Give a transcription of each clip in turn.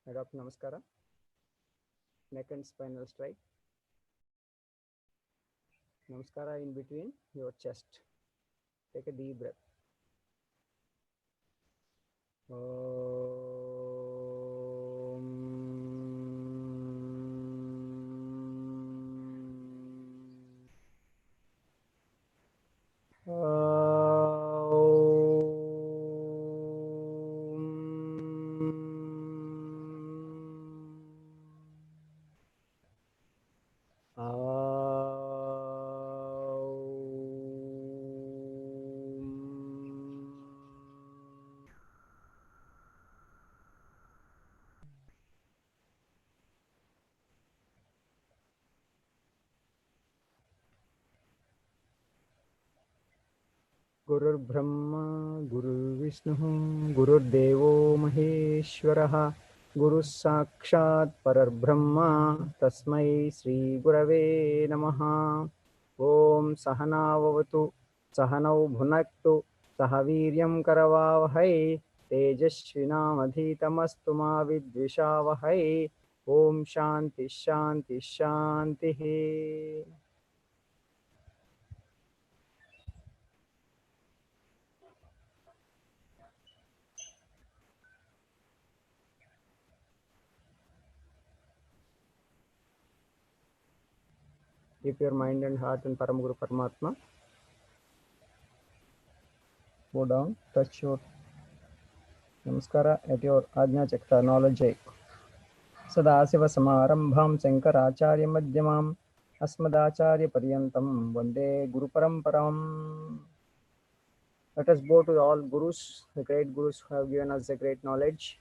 Adopt Namaskara. Neck and spinal straight. Namaskara in between your chest. Take a deep breath. Gurur Brahma, Guru Vishnu, Guru Devo Maheshwaraha, Guru Sakshat Parar Brahma, Tasmai Sri Gurave Namaha. Om Sahana Vavatu, Sahanau Bhunaktu, Sahaviryam Karavavahai, Tejashvinamadhitamastu ma vidvishavahai. Om Shanti Shanti Shanti. Keep your mind and heart in Param Guru Paramatma. Go down, touch your Namaskara at your Ajna Chakra, knowledge eye. Sadasiva Samarambham Sankaracharya Madhyamam Asmadacharya Paryantam Vande Guru Paramparam. Let us go to all Gurus, the great Gurus who have given us the great knowledge.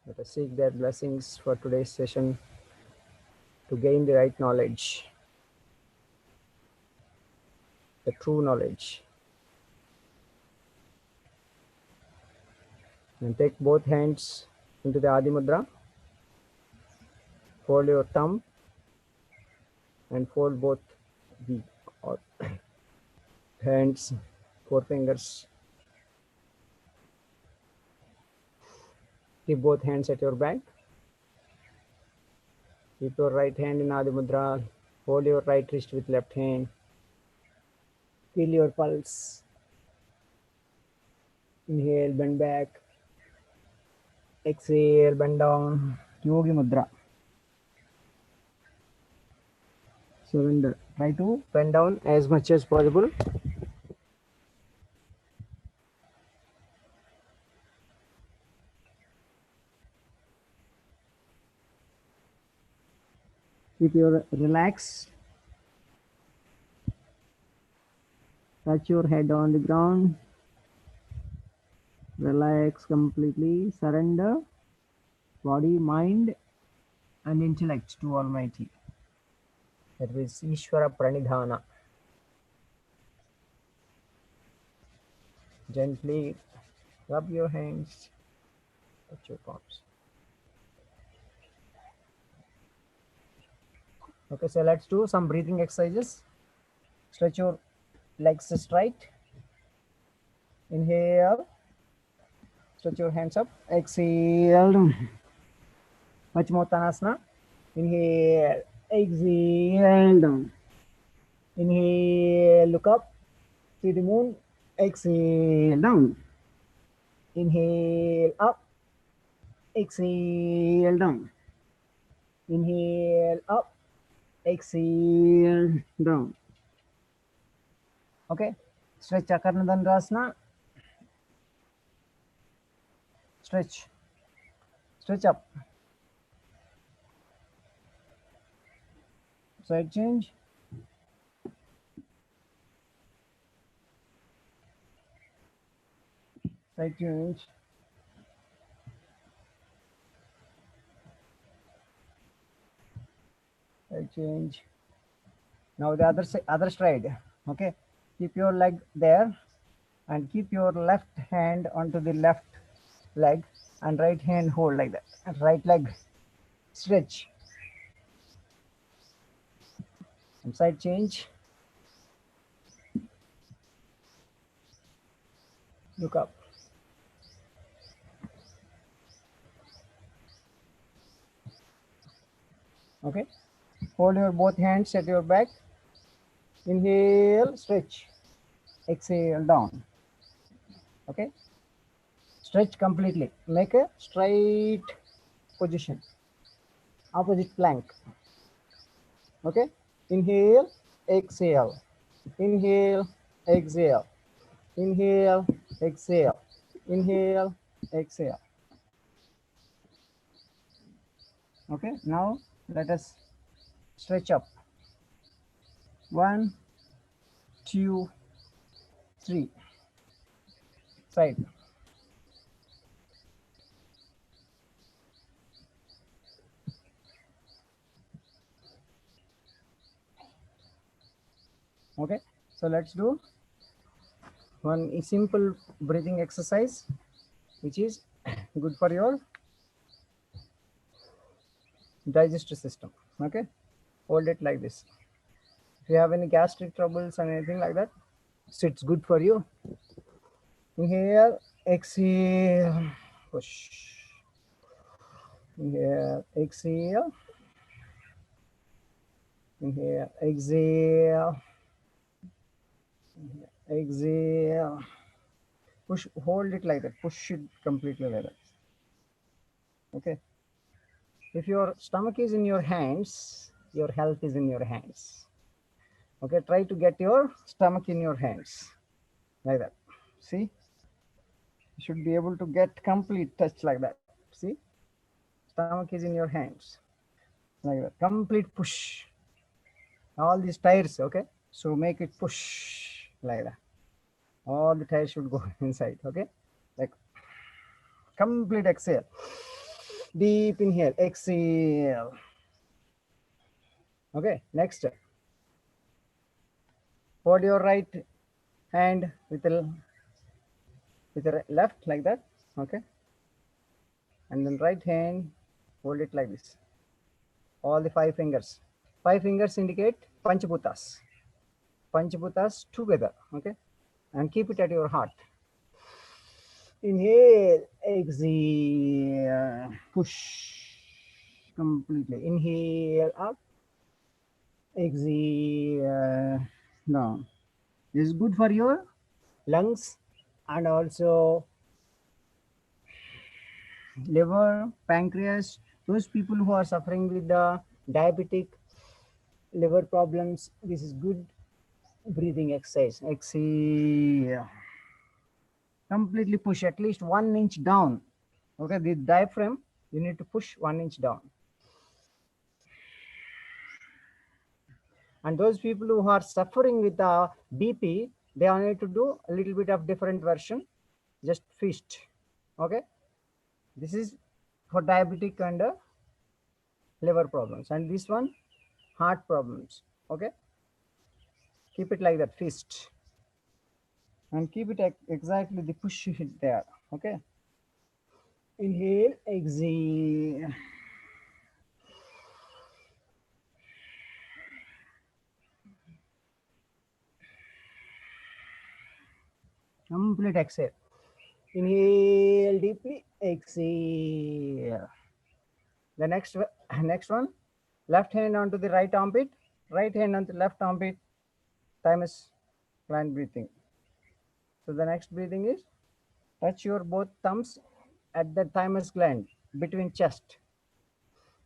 Let us seek their blessings for today's session to gain the right knowledge, the true knowledge. And take both hands into the Adi Mudra. Fold your thumb and fold both the hands, 4 fingers. Keep both hands at your back. Keep your right hand in Adi Mudra. Hold your right wrist with left hand. Feel your pulse. Inhale, bend back. Exhale, bend down. Yogi Mudra. Surrender. Try to bend down as much as possible. Keep your relax. Touch your head on the ground. Relax completely. Surrender body, mind, and intellect to Almighty. That is Ishvara Pranidhana. Gently rub your hands, touch your palms. Okay, so let's do some breathing exercises. Stretch your legs straight. Inhale. Stretch your hands up. Exhale. Paschimottanasana. Inhale. Exhale. Down. Inhale. Look up. See the moon. Exhale. Down. Inhale. Up. Exhale. Down. Inhale. Up. Exhale. Down. Okay. Stretch Chakarnadandrasana. Stretch. Stretch up. Side change. Side change. Side change. Now the other stride. Okay. Keep your leg there and keep your left hand onto the left leg and right hand hold like that. And right leg stretch. And side change. Look up. Okay, hold your both hands at your back. Inhale, stretch. Exhale, down. Okay, stretch completely. Make a straight position. Opposite plank. Okay, inhale, exhale. Inhale, exhale. Inhale, exhale. Inhale, exhale. Okay, now let us stretch up. 1, 2, 3. Side. Okay, so let's do one simple breathing exercise which is good for your digestive system. Okay, hold it like this. If you have any gastric troubles and anything like that, so it's good for you. Inhale, exhale, push. Inhale, exhale. Inhale, exhale. Exhale. Push, hold it like that. Push it completely like that. Okay. If your stomach is in your hands, your health is in your hands. Okay. Try to get your stomach in your hands like that. See, you should be able to get complete touch like that. See, stomach is in your hands like that. Complete push. All these tires. Okay. So make it push like that. All the tires should go inside. Okay. Like complete exhale. Deep inhale, exhale. Okay, next. Hold your right hand with the left like that. Okay, and then right hand hold it like this. All the 5 fingers. 5 fingers indicate Panchabutas. Panchabutas together. Okay, and keep it at your heart. Inhale, exhale, push completely. Inhale up, exhale down. This is good for your lungs and also liver, pancreas. Those people who are suffering with the diabetic liver problems, this is good breathing exercise. Exhale. Completely push at least 1 inch down. Okay, the diaphragm, you need to push 1 inch down. And those people who are suffering with the BP, they are need to do a little bit of different version. Just fist. Okay, this is for diabetic and liver problems, and this one heart problems. Okay, keep it like that, fist, and keep it exactly the push hit there. Okay, inhale, exhale, complete exhale. Inhale deeply, exhale. The next one, left hand onto the right armpit, right hand on the left armpit. Thymus gland breathing. So the next breathing is touch your both thumbs at the thymus gland between chest.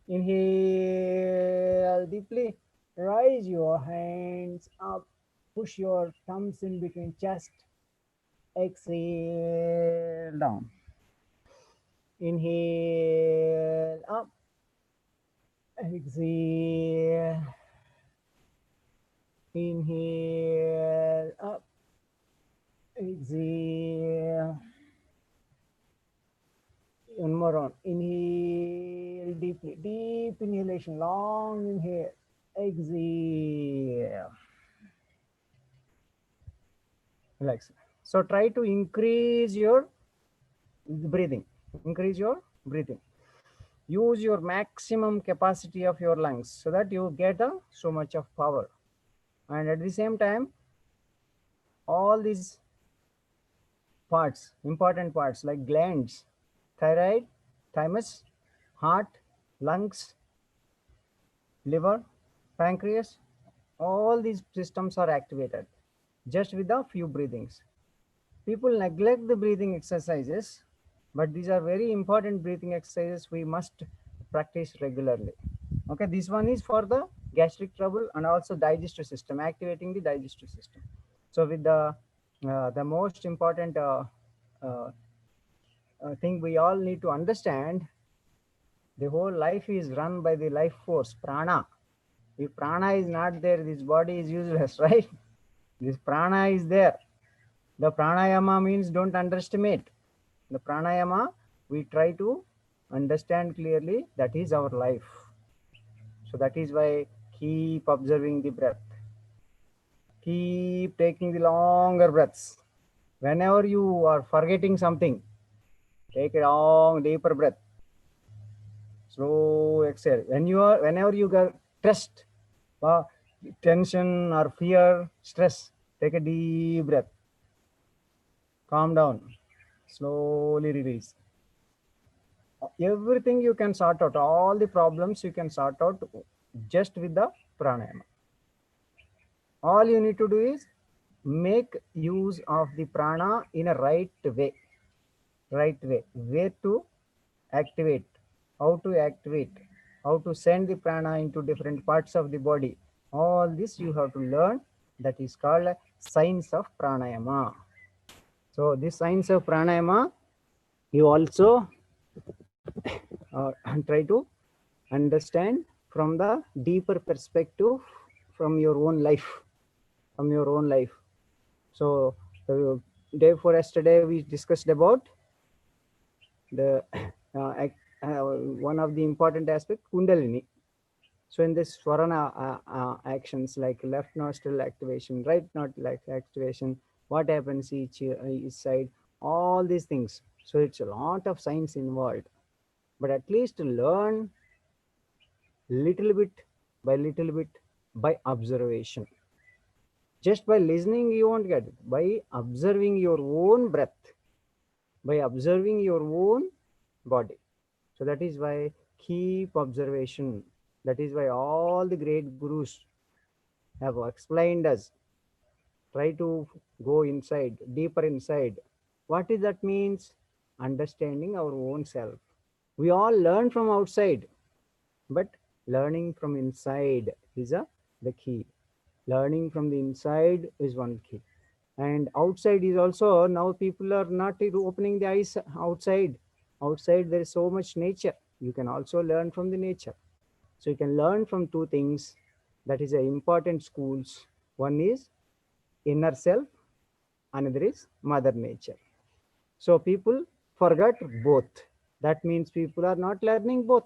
Inhale deeply, raise your hands up, push your thumbs in between chest, exhale down. Inhale up, exhale, inhale up, exhale. One more round. Inhale deeply, deep inhalation, long inhale, exhale. Relax. So try to increase your breathing. Increase your breathing. Use your maximum capacity of your lungs so that you get so much of power. And at the same time, all these parts, important parts like glands, thyroid, thymus, heart, lungs, liver, pancreas, all these systems are activated just with a few breathings. People neglect the breathing exercises, but these are very important breathing exercises we must practice regularly. Okay, this one is for the gastric trouble and also digestive system, activating the digestive system. So with the most important uh, thing we all need to understand, the whole life is run by the life force, prana. If prana is not there, this body is useless, right? This prana is there. The pranayama means don't underestimate. The pranayama, we try to understand clearly, that is our life. So that is why keep observing the breath. Keep taking the longer breaths. Whenever you are forgetting something, take a long, deeper breath. Slow exhale. Whenever you get stressed, uh, tension or fear, stress, take a deep breath. Calm down. Slowly release. Everything you can sort out, all the problems you can sort out just with the pranayama. All you need to do is make use of the prana in a right way. Right way. Where to activate, how to activate, how to send the prana into different parts of the body. All this you have to learn. That is called science of pranayama. So this science of pranayama, you also try to understand from the deeper perspective from your own life, from your own life. So day before yesterday we discussed about the one of the important aspect, kundalini. So in this swarana actions like left nostril activation, right nostril activation, what happens each side, all these things. So it's a lot of science involved, but at least learn little bit by observation. Just by listening you won't get it. By observing your own breath, by observing your own body. So that is why keep observation. That is why all the great gurus have explained us. Try to go inside, deeper inside. What is that means? Understanding our own self. We all learn from outside, but learning from inside is the key. Learning from the inside is one key. And outside is also, now people are not opening the eyes outside. Outside there is so much nature. You can also learn from the nature. So you can learn from two things. That is a important schools. One is inner self, another is mother nature. So people forget both. That means people are not learning both.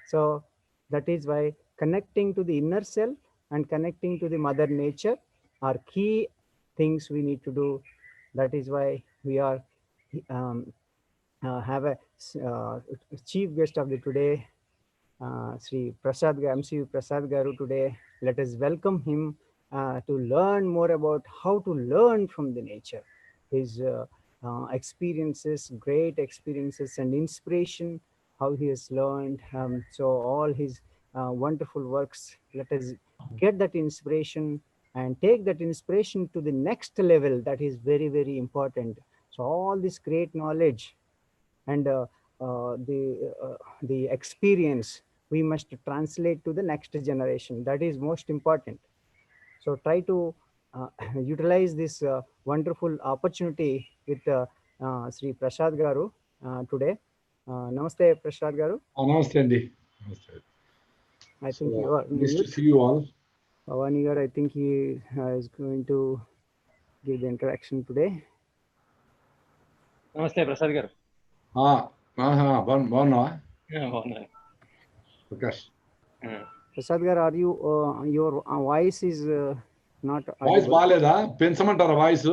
So that is why connecting to the inner self and connecting to the mother nature are key things we need to do. That is why we are um, have a chief guest of the today, Sri Prasad, MC Prasad Garu today. Let us welcome him to learn more about how to learn from the nature. His experiences, great experiences and inspiration, how he has learned. So all his wonderful works, let us get that inspiration and take that inspiration to the next level. That is very, very important. So all this great knowledge and the experience we must translate to the next generation. That is most important. So try to utilize this wonderful opportunity with Sri Prasad Garu today. Namaste, Prasad Garu. Namaste, Andy. Namaste. I think you So, are nice to mute. see you all. 1 year, I think he is going to give the interaction today. Namaste, Prasad garu. Bagunnava? Bagunnanu. Prakash. Prasad Garu, are you your voice is not voice audible? బాగాలేదా? పెంచమంటారా voice?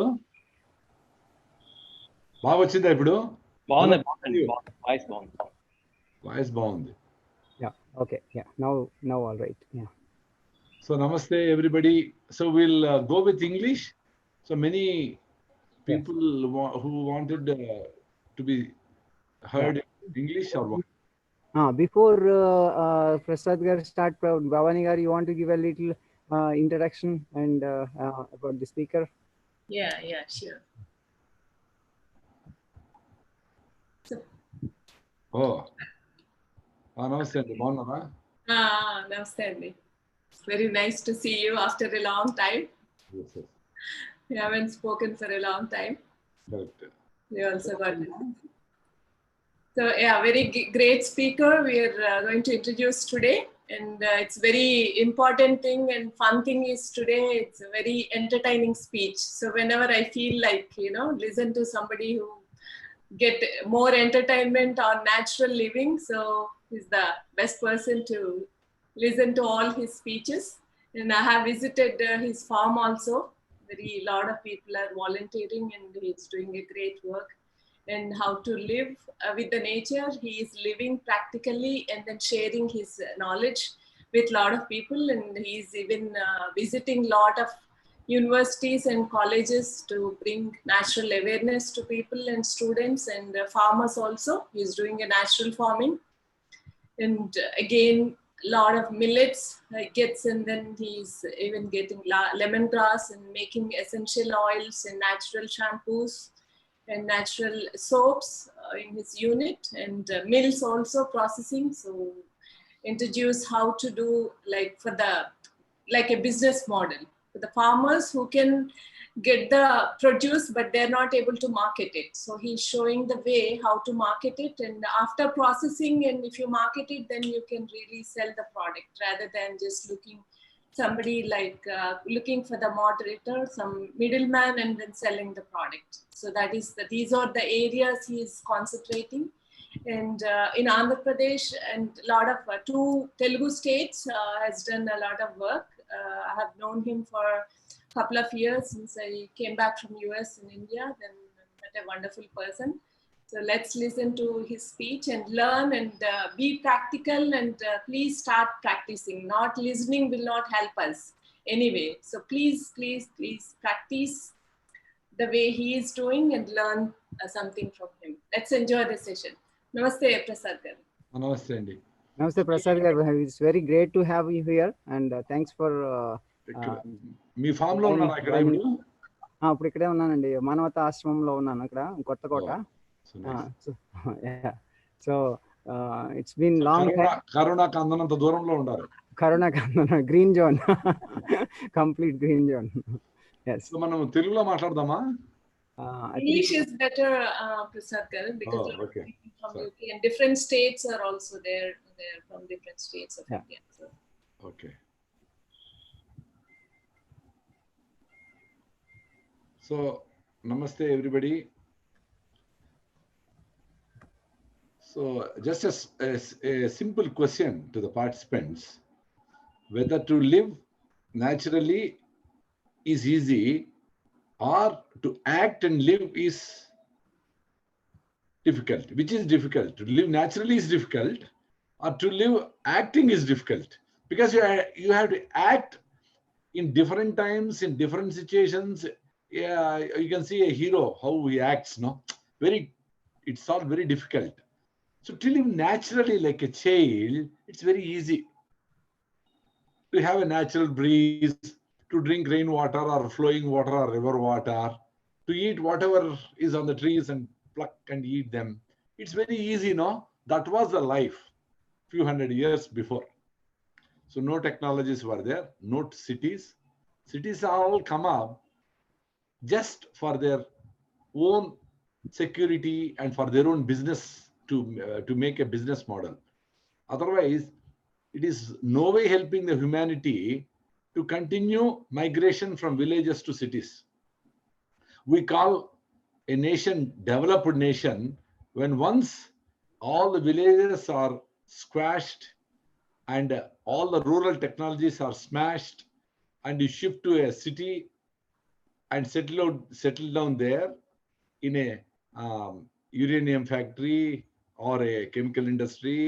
బాగా వచ్చిందా ఇప్పుడు? బాగుంది voice బాగుంది. Voice బాగుంది. Yeah. Okay. Yeah. Now all right. Yeah. So namaste everybody. So we'll go with English. So many people who wanted to be heard in English or what? Before Prasad gar start, Bhavani gar, you want to give a little introduction and about the speaker? Yeah, sure. So, Namaste అండి బాగున్నారా? namaste Andy. It's very nice to see you after a long time. Yes, yes. We haven't spoken for a long time. Correct. We also got it. So yeah, very great speaker we are going to introduce today, and it's very important thing and fun thing is today it's a very entertaining speech. So whenever I feel like listen to somebody who get more entertainment on natural living, so he's the best person to listen to all his speeches. And I have visited his farm also. Very lot of people are volunteering and he's doing a great work. And how to live with the nature, he is living practically and then sharing his knowledge with a lot of people. And he's even visiting lot of universities and colleges to bring natural awareness to people and students and farmers also. He's doing a natural farming. And again, a lot of millets gets, and then he's even getting lemongrass and making essential oils and natural shampoos and natural soaps in his unit, and mills also processing. So introduce how to do like a business model for the farmers who can get the produce but they're not able to market it. So he's showing the way how to market it, and after processing, and if you market it, then you can really sell the product rather than just somebody looking for the moderator, some middleman, and then selling the product. So these are the areas he is concentrating. And in Andhra Pradesh and a lot of two Telugu states has done a lot of work. I have known him for a couple of years since I came back from US and India. Then met a wonderful person. So let's listen to his speech and learn and be practical, and please start practicing. Not listening will not help us anyway. So please practice the way he is doing and learn something from him. Let's enjoy the session. Namaste, Prasad garu. నమస్తే అండి. Namaste, Prasad gar. It's very great to have you here, and thanks for. మీ farm లో ఉన్నారా ఇక్కడ ఇప్పుడు? ఇప్పుడు ఇక్కడే ఉన్నానండి, మానవత ఆశ్రమంలో ఉన్నాను అక్కడ Kothakota. So it's been long. Corona కందనంత దూరంలో ఉన్నారు. కరోనా కందన green zone, complete green zone. So మనం తెలుగులో మాట్లాడదామా? English is better, Prasad garu, because okay. From UK and different states are also there. They're from different states of India. So. Okay. So, namaste everybody. So, just a simple question to the participants: whether to live naturally is easy, or to act and live is difficult. Which is difficult? To live naturally is difficult, or to live acting is difficult, because you have to act in different times, in different situations. Yeah, you can see a hero how he acts. No, it's all very difficult. So to live naturally like a child, it's very easy. To have a natural breeze, to drink rainwater or flowing water or river water, to eat whatever is on the trees and pluck and eat them. It's very easy, no? That was the life few hundred years before. So no technologies were there, no cities. Cities all come up just for their own security and for their own business to make a business model. Otherwise, it is no way helping the humanity to continue migration from villages to cities. We call a nation developed nation when once all the villages are squashed and all the rural technologies are smashed, and you shift to a city and settle down there in a uranium factory or a chemical industry,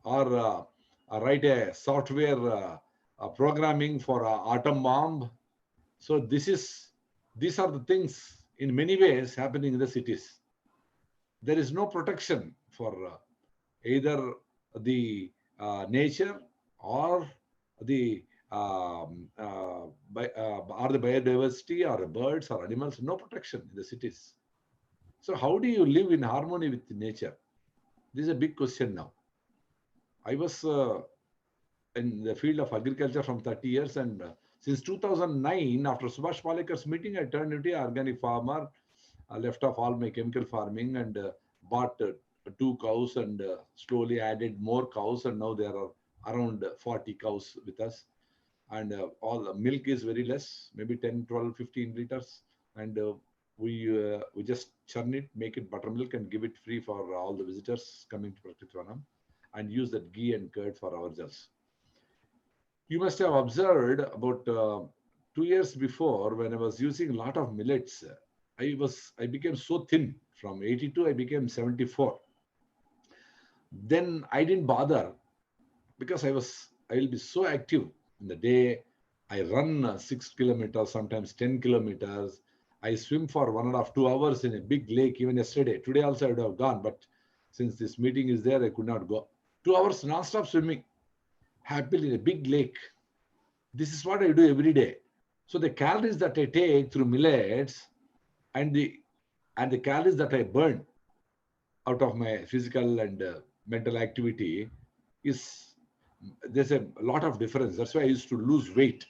or write a software programming for atom bomb. So these are the things in many ways happening in the cities. There is no protection for either the nature or the or the biodiversity or birds or animals, no protection in the cities. So how do you live in harmony with nature? This is a big question now. I was in the field of agriculture from 30 years, and since 2009, after Subhash Palekar's meeting, I turned into an organic farmer. I left off all my chemical farming and bought 2 cows and slowly added more cows, and now there are around 40 cows with us. And all the milk is very less, maybe 10, 12, 15 liters. And we just churn it, make it buttermilk, and give it free for all the visitors coming to Prakruthivanam, and use that ghee and curd for ourselves. You must have observed about 2 years before, when I was using a lot of millets, I became so thin. From 82, I became 74. Then I didn't bother because I will be so active in the day. I run 6 kilometers, sometimes 10 kilometers. I swim for 1.5, 2 hours in a big lake. Even yesterday, today also I would have gone, but since this meeting is there, I could not go. 2 hours non-stop swimming, happily in a big lake. This is what I do every day. So the calories that I take through millets and the calories that I burn out of my physical and mental activity there's a lot of difference. That's why I used to lose weight.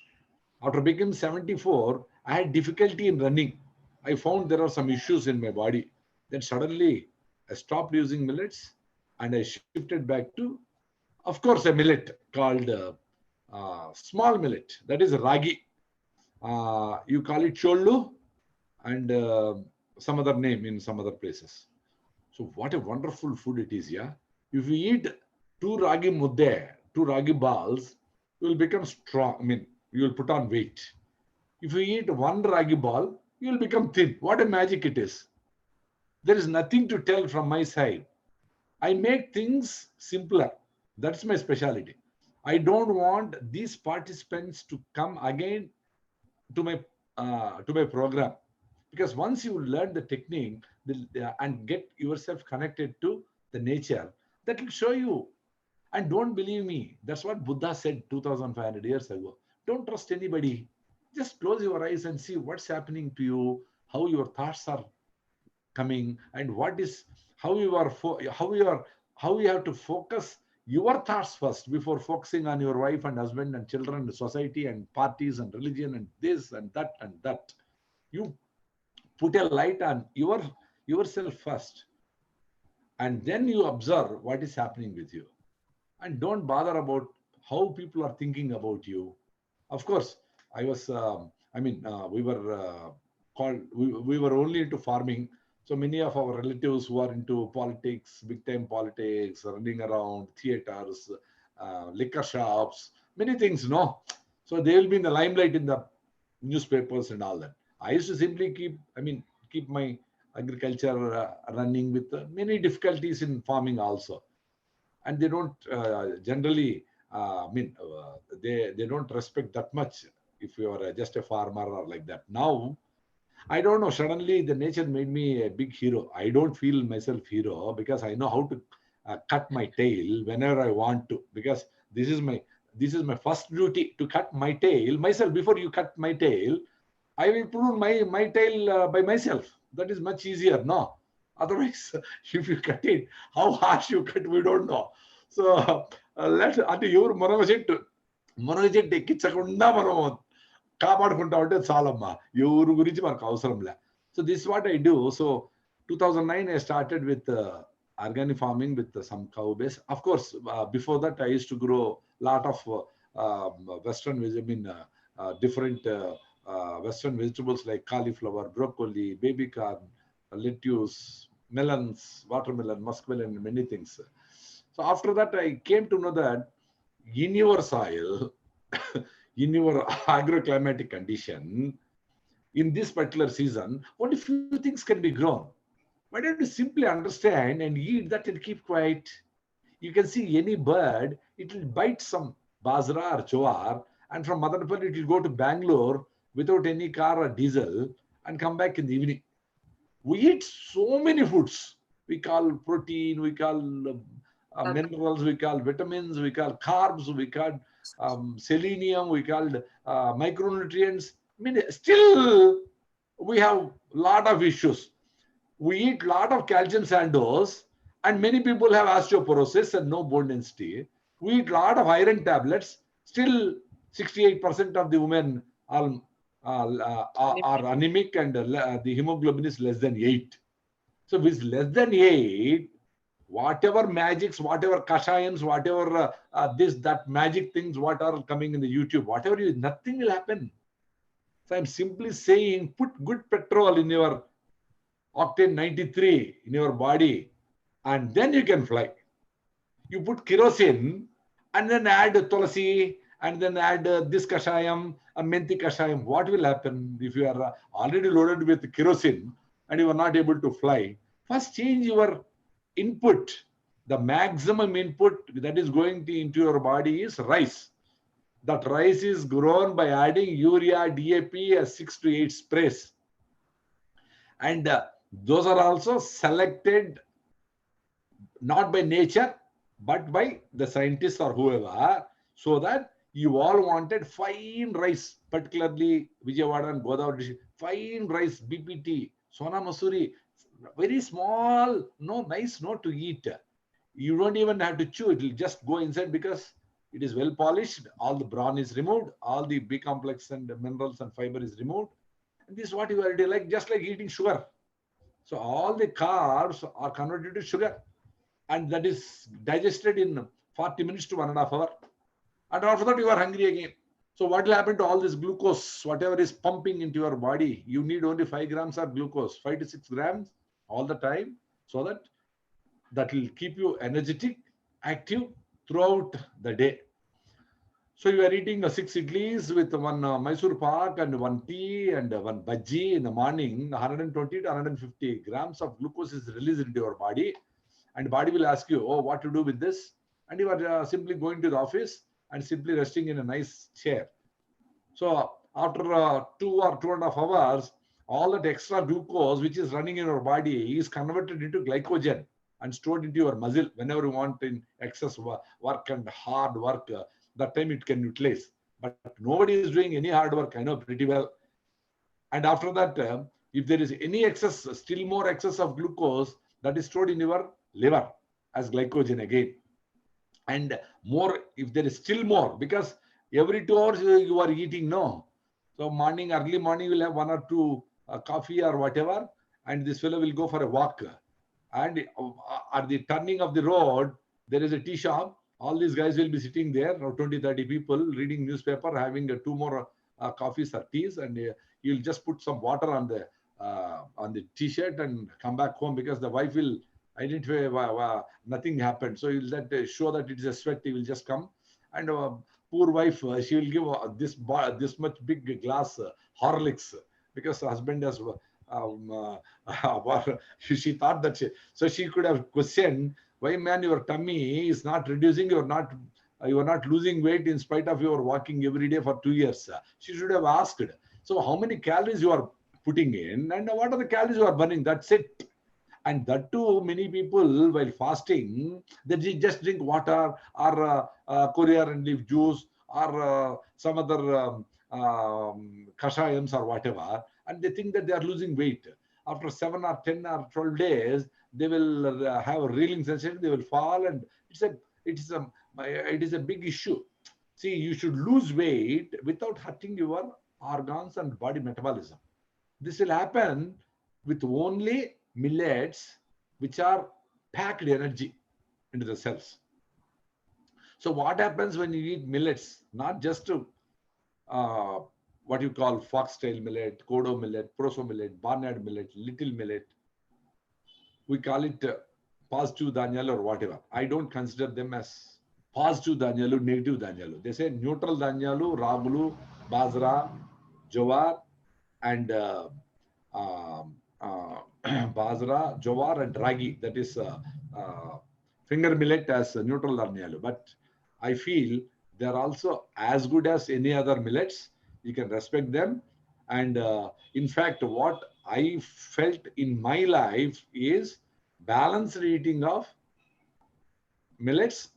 After becoming 74, I had difficulty in running. I found there are some issues in my body. Then suddenly I stopped using millets and I shifted back to, of course, a millet called small millet. That is ragi. You call it chollu and some other name in some other places. So what a wonderful food it is, yeah? If you eat 2 ragi mudde, 2 ragi balls, you will become strong. I mean, you will put on weight. If you eat 1 ragi ball, you will become thin. What a magic it is. There is nothing to tell from my side. I make things simpler. That's my specialty. I don't want these participants to come again to my program, because once you learn the technique and get yourself connected to the nature, that will show you. And don't believe me, that's what Buddha said 2500 years ago. Don't trust anybody. Just close your eyes and see what's happening to you, how your thoughts are coming, and what is how you are how you have to focus your thoughts first before focusing on your wife and husband and children and society and parties and religion and this and that and that. You put a light on yourself first, and then you observe what is happening with you, and don't bother about how people are thinking about you. Of course, I was we were we were only into farming. So many of our relatives who are into politics, big time politics, running around theaters, liquor shops, many things, no? So they will be in the limelight in the newspapers and all that. I used to simply keep my agriculture running with many difficulties in farming also. And they don't generally, they don't respect that much if you are just a farmer or like that. Now, I don't know. Suddenly, the nature made me a big hero. I don't feel myself hero because I know how to cut my tail whenever I want to. Because this is my first duty, to cut my tail myself. Before you cut my tail, I will prune my tail by myself. That is much easier, no? Otherwise, if you cut it, how harsh you cut, we don't know. So let అంటే ఎవరు మునగ చెట్టు ఎక్కించకుండా మనం కాపాడుకుంటా ఉంటే చాలమ్మా, ఎవరి గురించి మనకు అవసరం లే. So this is what I do. So 2009 I started with organic farming with some cow base. Of course, before that I used to grow a lot of western different western vegetables like cauliflower, broccoli, baby corn, lettuce, melons, watermelon, muskmelon, and many things. So after that, I came to know that in your soil, in your agroclimatic condition, in this particular season, only few things can be grown. Why don't you simply understand and eat that and keep quiet? You can see any bird, it will bite some basra or jowar, and from Madanapalli it will go to Bangalore without any car or diesel and come back in the evening. We eat so many foods. We call protein, we call minerals, we call vitamins, we call carbs, we call selenium, we call micronutrients. I mean, still we have a lot of issues. We eat a lot of calcium sand dose, and many people have osteoporosis and no bone density. We eat a lot of iron tablets, still 68% of the women are anemic, and the hemoglobin is less than 8. So with less than 8, whatever magics, whatever kashayans, whatever this, that magic things, what are coming in the YouTube, whatever you, nothing will happen. So I'm simply saying, put good petrol in your octane 93 in your body, and then you can fly. You put kerosene and then add tulasi and then add this kashayam, a menti kashayam. What will happen if you are already loaded with kerosene and you are not able to fly? First, change your input. The maximum input that is going into your body is rice. That rice is grown by adding urea, DAP, 6 to 8 sprays. And those are also selected not by nature, but by the scientists or whoever, so that you all wanted fine rice, particularly Vijayawada and Godavari, fine rice, BPT, Sona Masuri, very small, no, nice, no to eat. You don't even have to chew, it will just go inside because it is well polished, all the bran is removed, all the B complex and minerals and fiber is removed. And this is what you already like, just like eating sugar. So all the carbs are converted to sugar, and that is digested in 40 minutes to 1.5 hours. And after that, you are hungry again. So what will happen to all this glucose, whatever is pumping into your body? You need only 5 grams of glucose, 5 to 6 grams all the time, so that will keep you energetic, active throughout the day. So you are eating 6 idlis with 1 Mysore pak and 1 tea and 1 bhaji in the morning. 120 to 150 grams of glucose is released into your body, and body will ask you, oh, what to do with this? And you are simply going to the office and simply resting in a nice chair. So after 2 or 2.5 hours, all that extra glucose which is running in your body is converted into glycogen and stored into your muscle. Whenever you want in excess work and hard work, that time it can utilize. But nobody is doing any hard work, I know pretty well. And after that, if there is any excess, still more excess of glucose, that is stored in your liver as glycogen again. And more, if there is still more, because every 2 hours you are eating, no. So morning, early morning, you will have 1 or 2 coffee or whatever, and this fellow will go for a walk. And at the turning of the road, there is a tea shop. All these guys will be sitting there, 20, 30 people reading newspaper, having 2 more coffees or teas, and you'll just put some water on the t-shirt and come back home, because the wife will identify nothing happened. So you'll show that it is a sweat. He will just come, and poor wife, she will give this much big glass Horlicks, because the husband has she thought that she could have questioned, why man, your tummy is not reducing, you are not losing weight in spite of your walking every day for 2 years. She should have asked, so how many calories you are putting in and what are the calories you are burning? That's it. And that too, many people while fasting, they just drink water or coriander leaf juice or some other kashayams or whatever, and they think that they are losing weight. After 7 or 10 or 12 days, they will have a reeling sensation, they will fall, and it is a big issue. See, you should lose weight without hurting your organs and body metabolism. This will happen with only millets, which are packed energy into the cells. So what happens when you eat millets? Not just to what you call foxtail millet, kodo millet, proso millet, barnyard millet, little millet. We call it positive danyalu or whatever. I don't consider them as positive danyalu, negative danyalu. They say neutral danyalu, ragulu, bajra, jowar, and bajra, jowar, and ragi. That is finger millet as neutral danyalu. But I feel they are also as good as any other millets. You can respect them. And in fact, what I felt in my life is balanced eating of millets,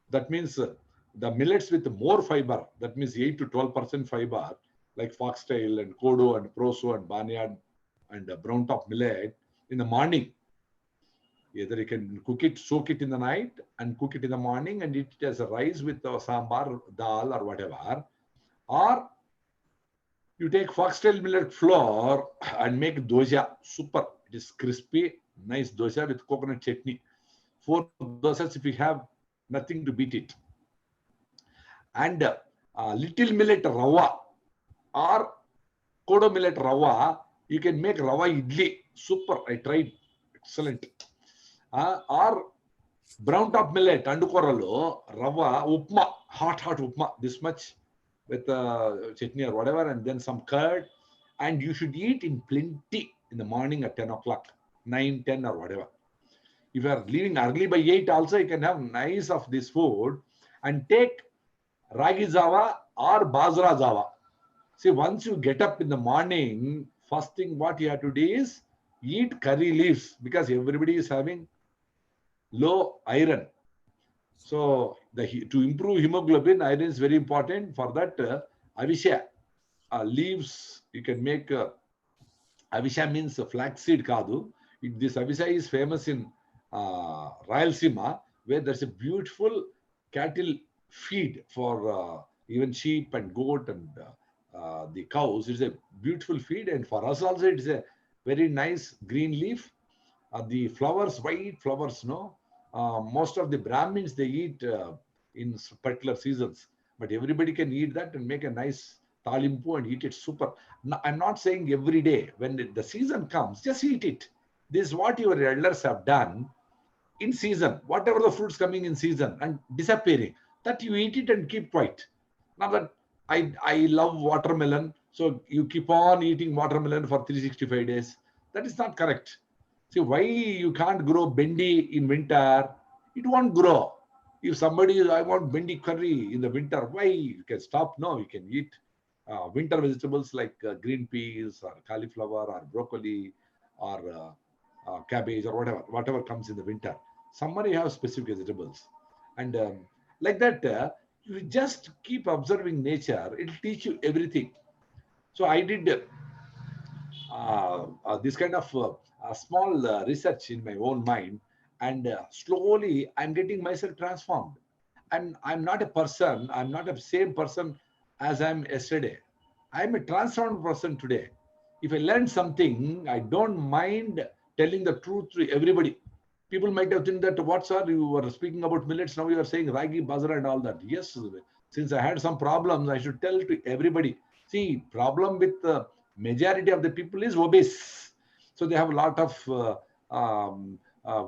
that means the millets with more fiber, that means 8 to 12% fiber, like foxtail and kodo and proso and barnyard and brown top millet in the morning. Either you can cook it, soak it in the night and cook it in the morning and eat it as a rice with sambar, dal or whatever. Or you take foxtail millet flour and make dosa. Super. It is crispy, nice dosa with coconut chutney. 4 dosas if you have, nothing to beat it. And little millet rava or kodo millet rava, you can make rava idli. Super. I tried. Excellent. Or brown top millet, andukoralo, rava, upma, hot upma, this much with chutney or whatever, and then some curd. And you should eat in plenty in the morning at 10 o'clock, 9, 10 or whatever. If you are leaving early by 8 also, you can have nice of this food and take ragi java or bajra java. See, once you get up in the morning, first thing what you have to do is eat curry leaves, because everybody is having low iron. So to improve hemoglobin, iron is very important. For that, avisha leaves, you can make avisha means flaxseed kadu. This avisha is famous in Rayalaseema, where there's a beautiful cattle feed for even sheep and goat and the cows. It's a beautiful feed, and for us also it's a very nice green leaf. The flowers, white flowers, no. Most of the Brahmins, they eat in particular seasons, but everybody can eat that and make a nice talimpu and eat it super. No, I'm not saying every day. When the season comes, just eat it. This is what your elders have done in season. Whatever the fruits coming in season and disappearing, that you eat it and keep quiet. Now that I love watermelon, so you keep on eating watermelon for 365 days. That is not correct. See, why you can't grow bendi in winter? It won't grow. If somebody is, I want bendi curry in the winter, why? You can stop. No, you can eat winter vegetables like green peas or cauliflower or broccoli or cabbage or whatever comes in the winter. Summer you have specific vegetables. And like that, you just keep observing nature. It'll teach you everything. So I did this kind of small research in my own mind, and slowly I'm getting myself transformed. I'm not a person, I'm not a same person as I'm yesterday. I'm a transformed person today. If I learn something, I don't mind telling the truth to everybody. People might have think that, what sir, you were speaking about millets, now you are saying ragi, bajra and all that. Yes, since I had some problems, I should tell to everybody. See, problem with the majority of the people is obese. So they have a lot of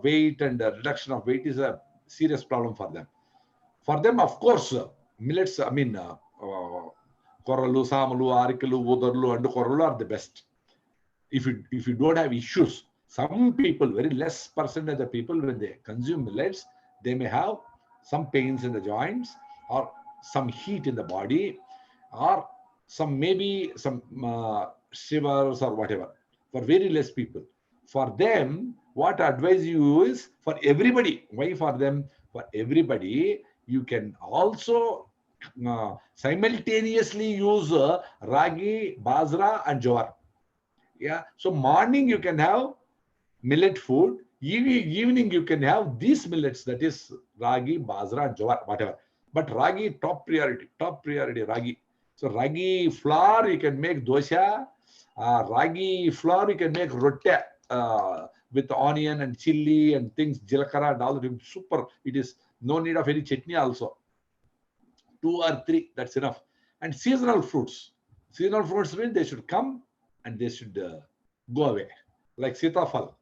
weight, and reduction of weight is a serious problem for them. For them, of course, millets, I mean, Koralu, Samalu, Arikalu, Udarlu, and Koralu are the best. If you don't have issues, some people, very less percentage of people, when they consume millets, they may have some pains in the joints or some heat in the body or maybe some shivers or whatever. For very less people. For them, what I advise you is for everybody. Why for them? For everybody, you can also simultaneously use ragi, bajra and jowar. Yeah. So morning you can have millet food. Evening you can have these millets, that is ragi, bajra and jowar, whatever. But ragi, top priority ragi. So ragi flour you can make dosa. Ragi flour you can make rotte with onion and chili and things, jalakara and all that. Super. It is no need of any chutney also. 2 or 3, that's enough. And seasonal fruits. Seasonal fruits mean they should come and they should go away. Like sitafal,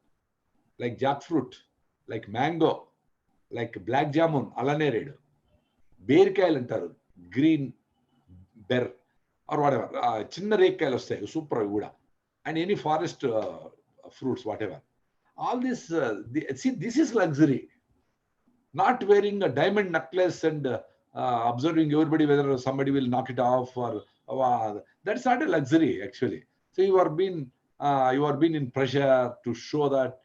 like jackfruit, like mango, like black jamun, alaneredu, bearkayalu antaru, green bear or whatever. Chinna rekkayalu vastayi, super kuda. And any forest fruits, whatever. All this, see, this is luxury. Not wearing a diamond necklace and observing everybody whether somebody will knock it off or that's not a luxury actually. So you are being in pressure to show that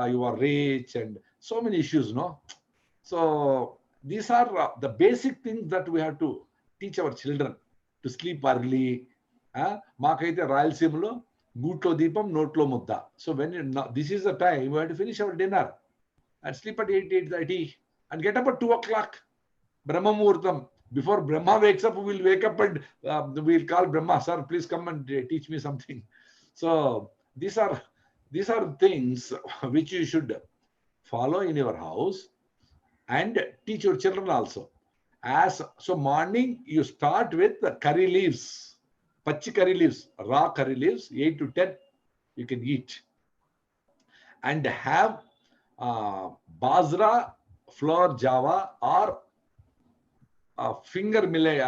you are rich and so many issues, no. So these are the basic things that we have to teach our children to sleep early. Makaite Rayalaseemalo Gootlo Deepam Notlo Mudda. So when this is the time we have to finish our dinner and sleep at 8:30 and get up at 2 o'clock. Brahma Muhurtam. Before Brahma wakes up, we'll wake up and we'll call Brahma, sir, please come and teach me something. So these are things which you should follow in your house and teach your children also. So morning you start with the curry leaves, pachi curry leaves, raw curry leaves, 8 to 10 you can eat, and have bajra flour java or finger millet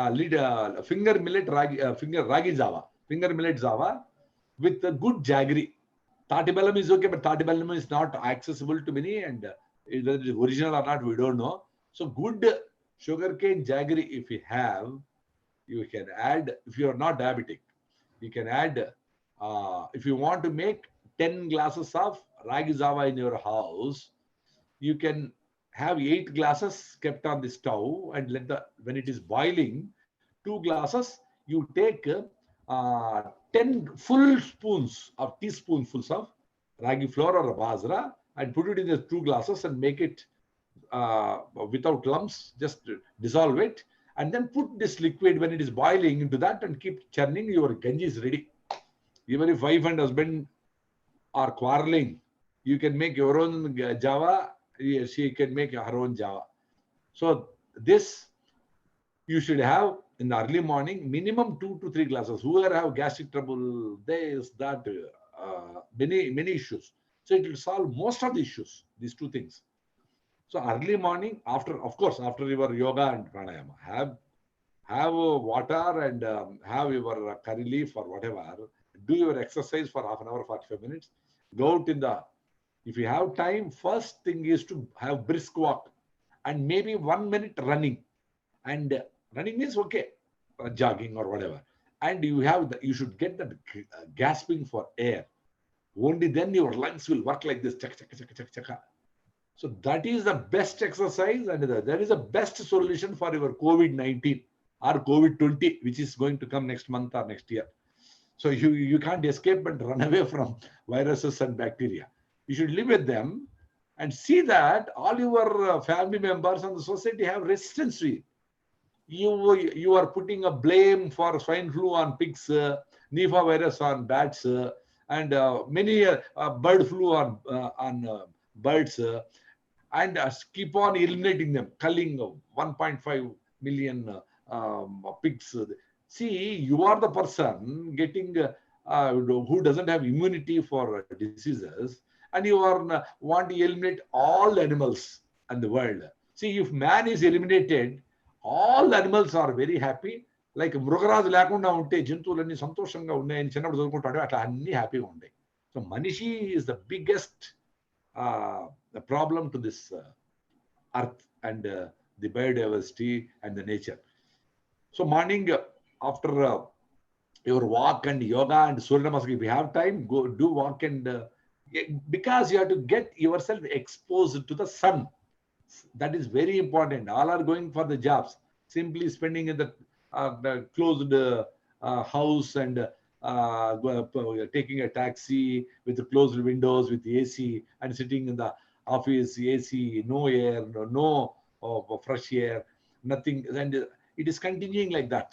ragi java, finger millet java with a good jaggery. Tatibalam is okay, but Tatibalam is not accessible to many, and whether it is original or not, we don't know. So good sugarcane jaggery, if you have, you can add. If you are not diabetic, you can add. If you want to make 10 glasses of ragi java in your house, you can have 8 glasses kept on the stove and when it is boiling, 2 glasses, you take 10 full spoons of teaspoonfuls of ragi flour or bajra and put it in the 2 glasses and make it without lumps, just dissolve it and then put this liquid when it is boiling into that and keep churning. Your ganji is ready. Even if wife and husband are quarreling, you can make your own java, she can make her own java. So this you should have in the early morning, minimum 2 to 3 glasses. Whoever have gastric trouble, this, that, many issues. So it will solve most of the issues, these two things. So early morning, after, of course, after your yoga and pranayama, have water and have your curry leaf or whatever. Do your exercise for half an hour, 45 minutes. Go out if you have time, first thing is to have brisk walk and maybe 1 minute running. And running means okay, jogging or whatever. And you should get that gasping for air. Only then your lungs will work like this. Chaka, chaka, chaka, chaka, chaka. So that is the best exercise and that is the best solution for your COVID-19 or COVID-20, which is going to come next month or next year. So you can't escape and run away from viruses and bacteria. You should live with them and see that all your family members and the society have resistance to it. You are putting a blame for swine flu on pigs, Nipah virus on bats, and many bird flu on birds, and keep on eliminating them, culling 1.5 million pigs. See, you are the person getting who doesn't have immunity for diseases, and you want to eliminate all animals in the world. See, if man is eliminated, all animals are very happy. Like మృగరాజు లేకుండా ఉంటే జంతువులన్నీ సంతోషంగా ఉన్నాయని చిన్నప్పుడు చదువుకుంటాడు, అట్లా అన్ని హ్యాపీగా ఉంటాయి. సో మనిషి is the biggest the problem to this earth and the biodiversity and the nature. So morning after your walk and yoga and Surya Namaskar, if you have time, go do walk and because you have to get yourself exposed to the sun. That is very important. All are going for the jobs. Simply spending in the closed house and taking a taxi with the closed windows with AC and sitting in the office, AC, no air, no fresh air, nothing. And it is continuing like that.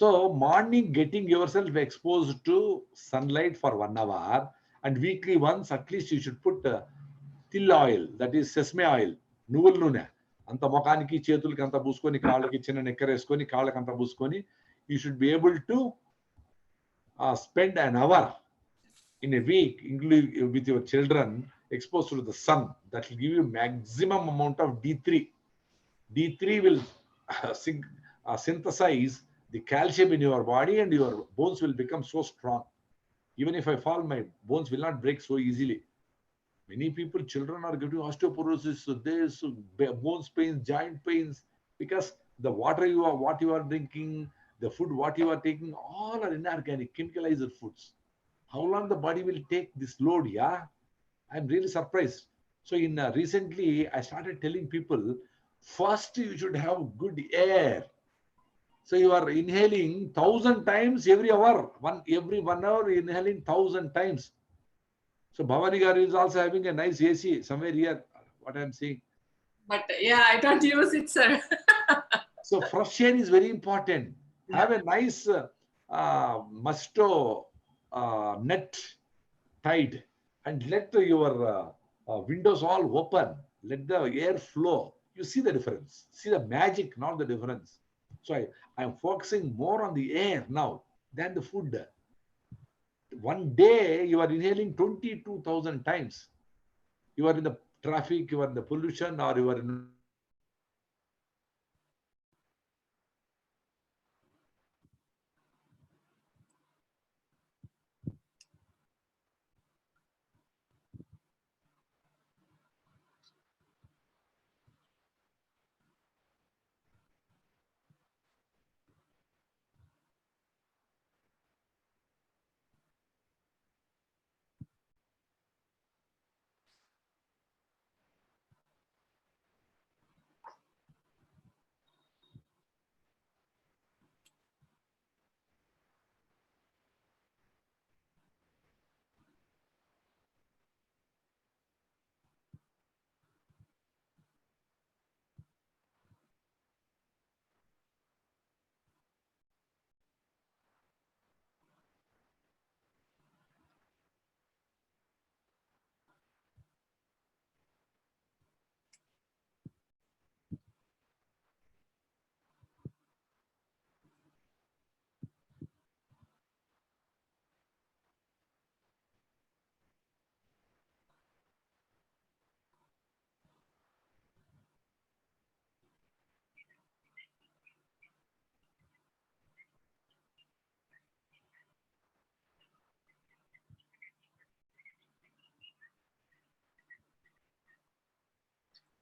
So morning, getting yourself exposed to sunlight for 1 hour and weekly once, at least you should put till oil, that is sesame oil, నువ్వుల నూనె అంత ముఖానికి చేతులకి అంత పూసుకొని కాళ్ళకి చిన్న నెక్కర వేసుకొని కాళ్ళకి అంత పూసుకొని you should be able to spend an hour in a week with your children exposed to the sun. That will give you maximum amount of D3. D3 will synthesize the calcium in your body and your bones will become so strong. Even if I fall, my bones will not break so easily. Many people, children are getting osteoporosis, this, bones pains, joint pains, because the water what you are drinking, the food what you are taking, all are inorganic, chemicalized foods. How long the body will take this load? Yeah, I'm really surprised. So in recently, I started telling people, first you should have good air. So you are inhaling 1,000 times every hour. Every 1 hour inhaling 1,000 times. So Bhavani Garu is also having a nice AC somewhere here. What I'm saying. But yeah, I don't use it, sir. So fresh air is very important. Have a nice mosquito net tied and let your windows all open. Let the air flow. You see the difference. See the magic, not the difference. So I'm focusing more on the air now than the food. One day you are inhaling 22,000 times. You are in the traffic, you are in the pollution, or you are in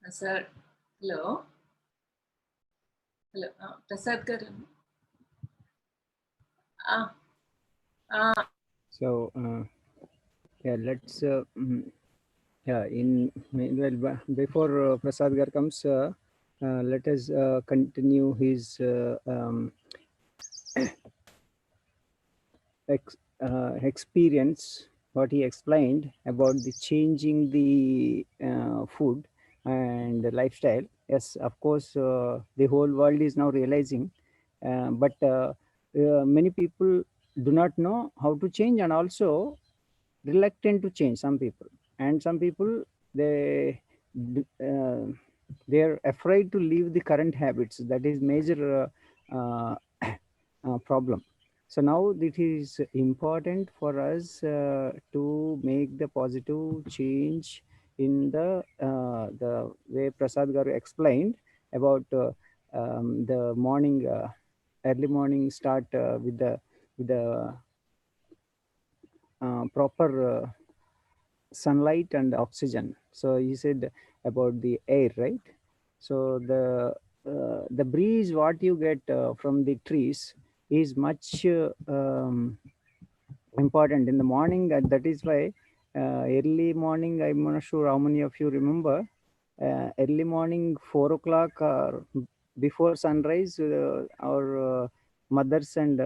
Sir, hello. Hello, Prasad garu. So yeah, let's yeah. In meanwhile, before Prasad Gar comes, let us continue his experience, what he explained about the changing the food and the lifestyle. Yes, of course, the whole world is now realizing, but many people do not know how to change, and also reluctant to change. Some people, and some people, they uh, they're afraid to leave the current habits. That is major problem. So now it is important for us to make the positive change in the way Prasad Garu explained about the morning, early morning start with the proper sunlight and oxygen. So he said about the air, right? So the breeze what you get from the trees is much important in the morning. That is why early morning, I'm not sure how many of you remember, early morning 4 o'clock or before sunrise, our mothers and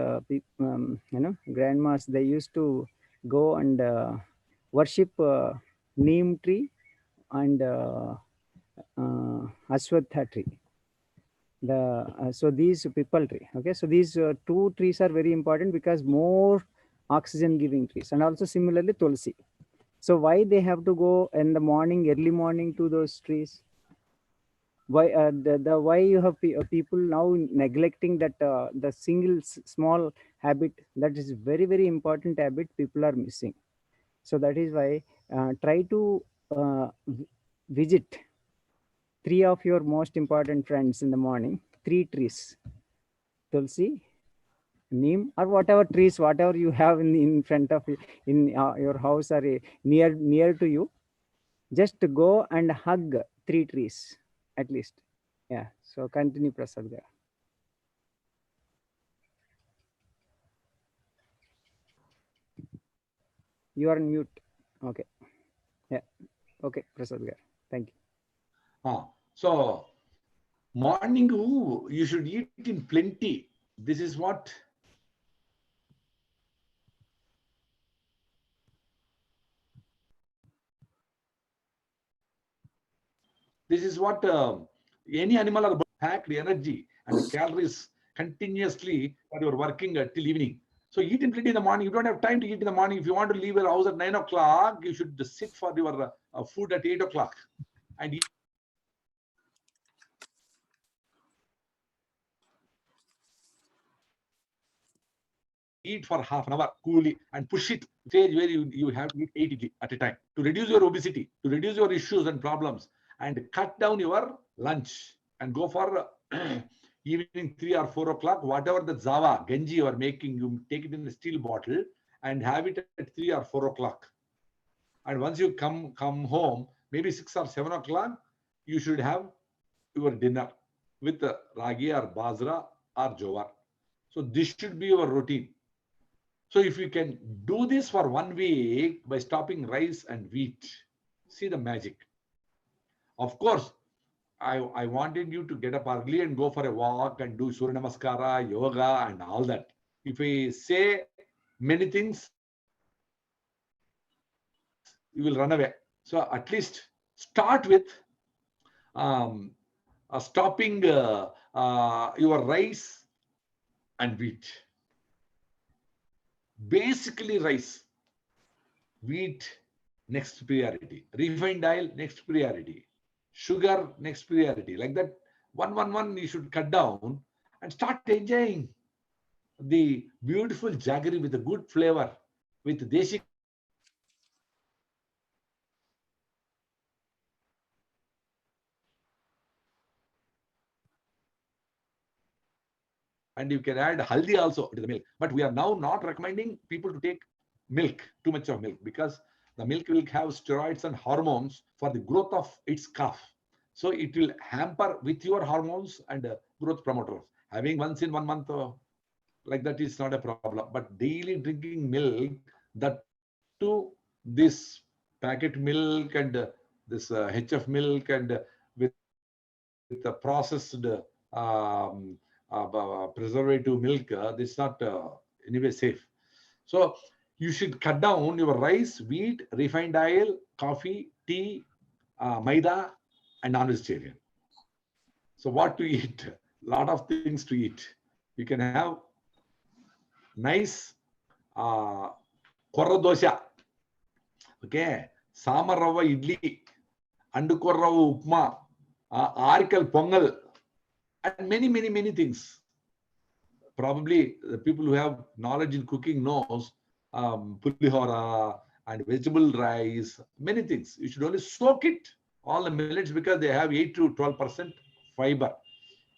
grandmas, they used to go and worship neem tree and ashwatha tree. So these people tree. Okay, so these two trees are very important because more oxygen giving trees, and also similarly tulsi. So why they have to go in the morning, early morning, to those trees? Why the why you have people now neglecting that the single small habit, that is very important habit, people are missing. So that is why try to visit three of your most important friends in the morning, three trees, tulsi, neem, or whatever trees, whatever you have in front of you, in your house, or near to you. Just go and hug three trees at least. Yeah, so continue, Prasad Garu. You are on mute. Okay. Yeah. Okay, Prasad Garu. Thank you. So morning, you should eat in plenty. This is what any animal or bird packed energy and the calories continuously that you're working till evening. So eat in plenty in the morning. You don't have time to eat in the morning. If you want to leave your house at 9 o'clock, you should sit for your food at 8 o'clock and eat for half an hour coolly and push it stage where you have to eat 8 idli at a time to reduce your obesity, to reduce your issues and problems, and cut down your lunch and go for evening 3 or 4 o'clock, whatever the Java, Genji you are making, you take it in a steel bottle and have it at 3 or 4 o'clock. And once you come home, maybe 6 or 7 o'clock, you should have your dinner with ragi or bajra or jowar. So this should be your routine. So if you can do this for 1 week by stopping rice and wheat, see the magic. Of course, I wanted you to get up early and go for a walk and do Surya Namaskara, yoga and all that. If I say many things, you will run away. So at least start with stopping your rice and wheat. Basically rice, wheat next priority, refined oil next priority, sugar next priority. Like that, one you should cut down and start enjoying the beautiful jaggery with a good flavor, with desi and you can add haldi also to the milk. But we are now not recommending people to take milk, too much of milk, because the milk will have steroids and hormones for the growth of its calf. So it will hamper with your hormones and growth promoters. Having once in 1 month like that is not a problem. But daily drinking milk, that too this packet milk and this HF milk and with the processed preservative milk, this is not anyway safe. So you should cut down your rice, wheat, refined oil, coffee, tea, maida, and non-vegetarian. So what to eat? Lot of things to eat. You can have nice korra dosha, okay, samar rava idli, andukur rava upma, arikal pongal, and many things. Probably the people who have knowledge in cooking knows pulihora and vegetable rice, many things. You should only soak it, all the millets, because they have 8 to 12% fiber.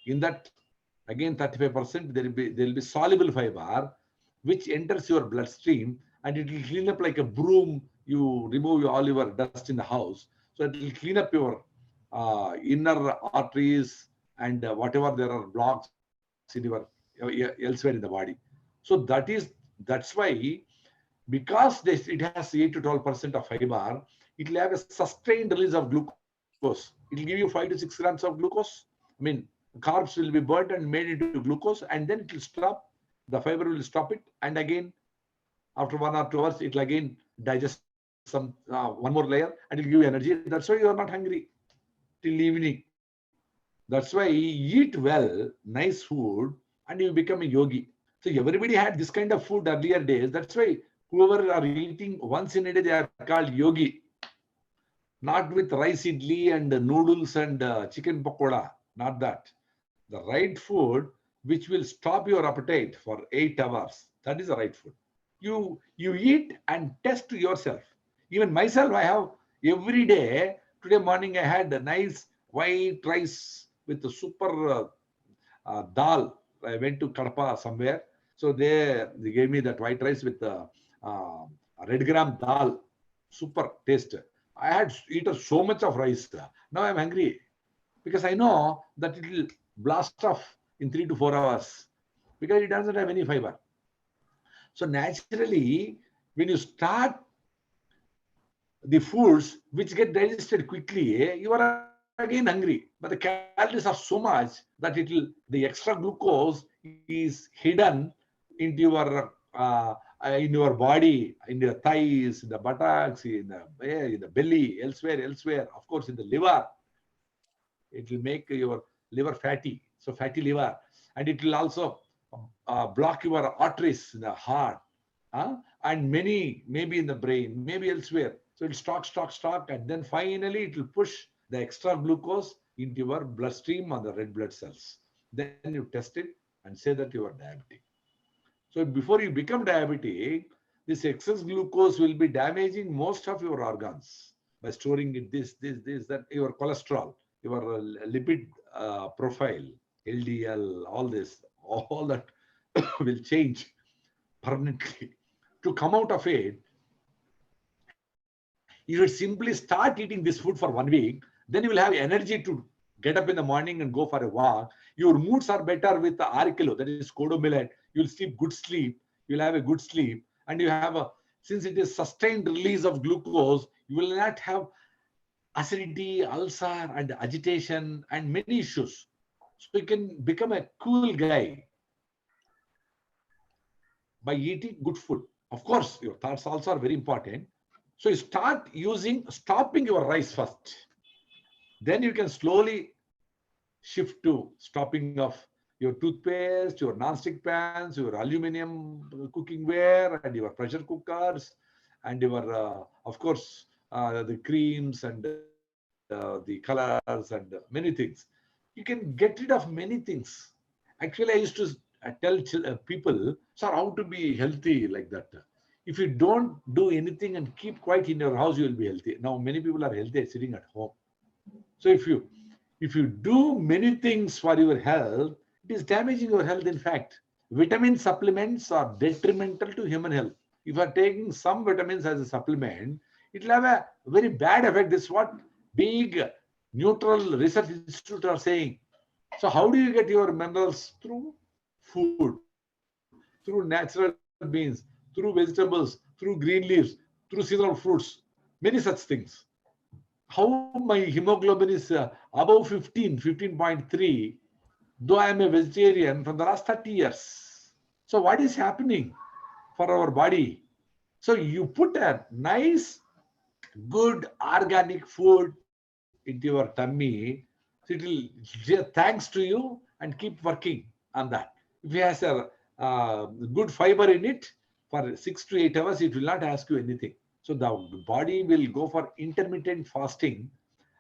In that, again 35% there will be soluble fiber, which enters your bloodstream and it will clean up like a broom. You remove all your dust in the house, so it will clean up your inner arteries and whatever there are blocks in your elsewhere in the body. So that's why, because it has 8 to 12% of fiber, it will have a sustained release of glucose. It will give you 5 to 6 grams of glucose. I mean, carbs will be burnt and made into glucose, and then it will stop. The fiber will stop it, and again, after 1 or 2 hours, it will again digest some one more layer, and it will give you energy. That's why you are not hungry till evening. That's why eat well, nice food, and you become a yogi. So everybody had this kind of food earlier days. That's why whoever are eating once in a day, they are called yogi. Not with rice idli and noodles and chicken pakoda. Not that. The right food, which will stop your appetite for 8 hours. That is the right food. You eat and test yourself. Even myself, I have every day. Today morning, I had a nice white rice with the super dal. I went to Kadapa somewhere. So they gave me that white rice with the red gram dal. Super taste. I had eaten so much of rice. Now I'm hungry because I know that it will blast off in 3 to 4 hours because it doesn't have any fiber. So naturally, when you start the foods which get digested quickly, you are again hungry. But the calories are so much that the extra glucose is hidden into your body, in your thighs, in the buttocks, in the belly, elsewhere. Of course, in the liver, it will make your liver fatty. So fatty liver, and it will also block your arteries in the heart, and many maybe in the brain, maybe elsewhere. So it'll stock, and then finally it will push the extra glucose into your bloodstream on the red blood cells. Then you test it and say that you are diabetic. So before you become diabetic, this excess glucose will be damaging most of your organs by storing it, that, your cholesterol, your lipid profile, LDL, all that will change permanently. To come out of it, you should simply start eating this food for 1 week. Then you will have energy to get up in the morning and go for a walk. Your moods are better with the arikilo, that is kodo millet. You'll sleep good sleep. You'll have a good sleep. And you have since it is sustained release of glucose, you will not have acidity, ulcer, and agitation, and many issues. So you can become a cool guy by eating good food. Of course, your thoughts also are very important. So you start stopping your rice first. Then you can slowly shift to stopping of your toothpaste, your non-stick pans, your aluminum cooking ware, and your pressure cookers, and your, of course, the creams and the colors and many things. You can get rid of many things. Actually, I used to tell people, sir, how to be healthy like that. If you don't do anything and keep quiet in your house, you will be healthy. Now, many people are healthy sitting at home. So if you do many things for your health, it is damaging your health. In fact, vitamin supplements are detrimental to human health. If you are taking some vitamins as a supplement, it will have a very bad effect. This is what big neutral research institutes are saying. So how do you get your minerals? Through food, through natural beans, through vegetables, through green leaves, through seasonal fruits, many such things. How my hemoglobin is above 15.3, though I am a vegetarian from the last 30 years. So what is happening for our body? So you put a nice, good organic food into your tummy, so it will thanks to you and keep working on that. If it has a good fiber in it, for 6 to 8 hours, it will not ask you anything. So the body will go for intermittent fasting,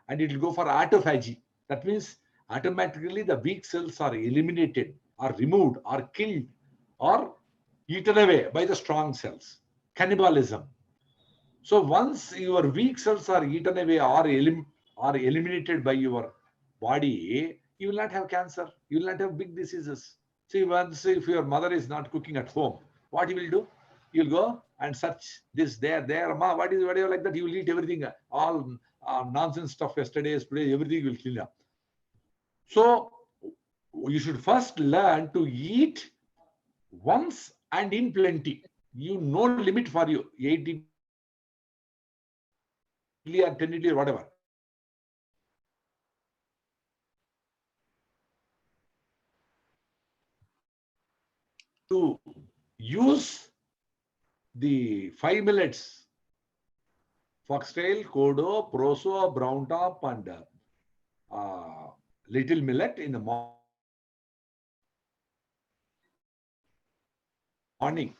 and it will go for autophagy. That means automatically the weak cells are eliminated, or removed, or killed, or eaten away by the strong cells. Cannibalism. So once your weak cells are eaten away or eliminated by your body, you will not have cancer. You will not have big diseases. See, once if your mother is not cooking at home, what you will do? You'll go and search this, there. Ma, whatever like that. You will eat everything. All nonsense stuff yesterday's, today, everything will clean up. So you should first learn to eat once and in plenty. You no limit for you. 8 idli or 10 idli or whatever. To use the 5 millets, foxtail, kodo, proso, brown top, and little millet in the morning,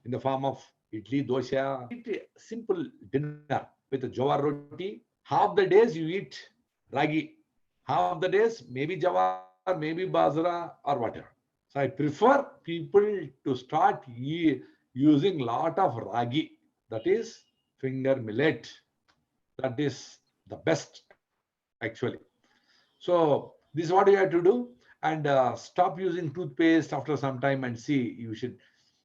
in the form of idli, dosha. Eat a simple dinner with a jawar roti. Half the days you eat ragi. Half the days maybe jawar, maybe bajra, or whatever. So I prefer people to start using lot of ragi. That is finger millet. That is the best actually. So this is what you have to do, and stop using toothpaste after some time and see. You should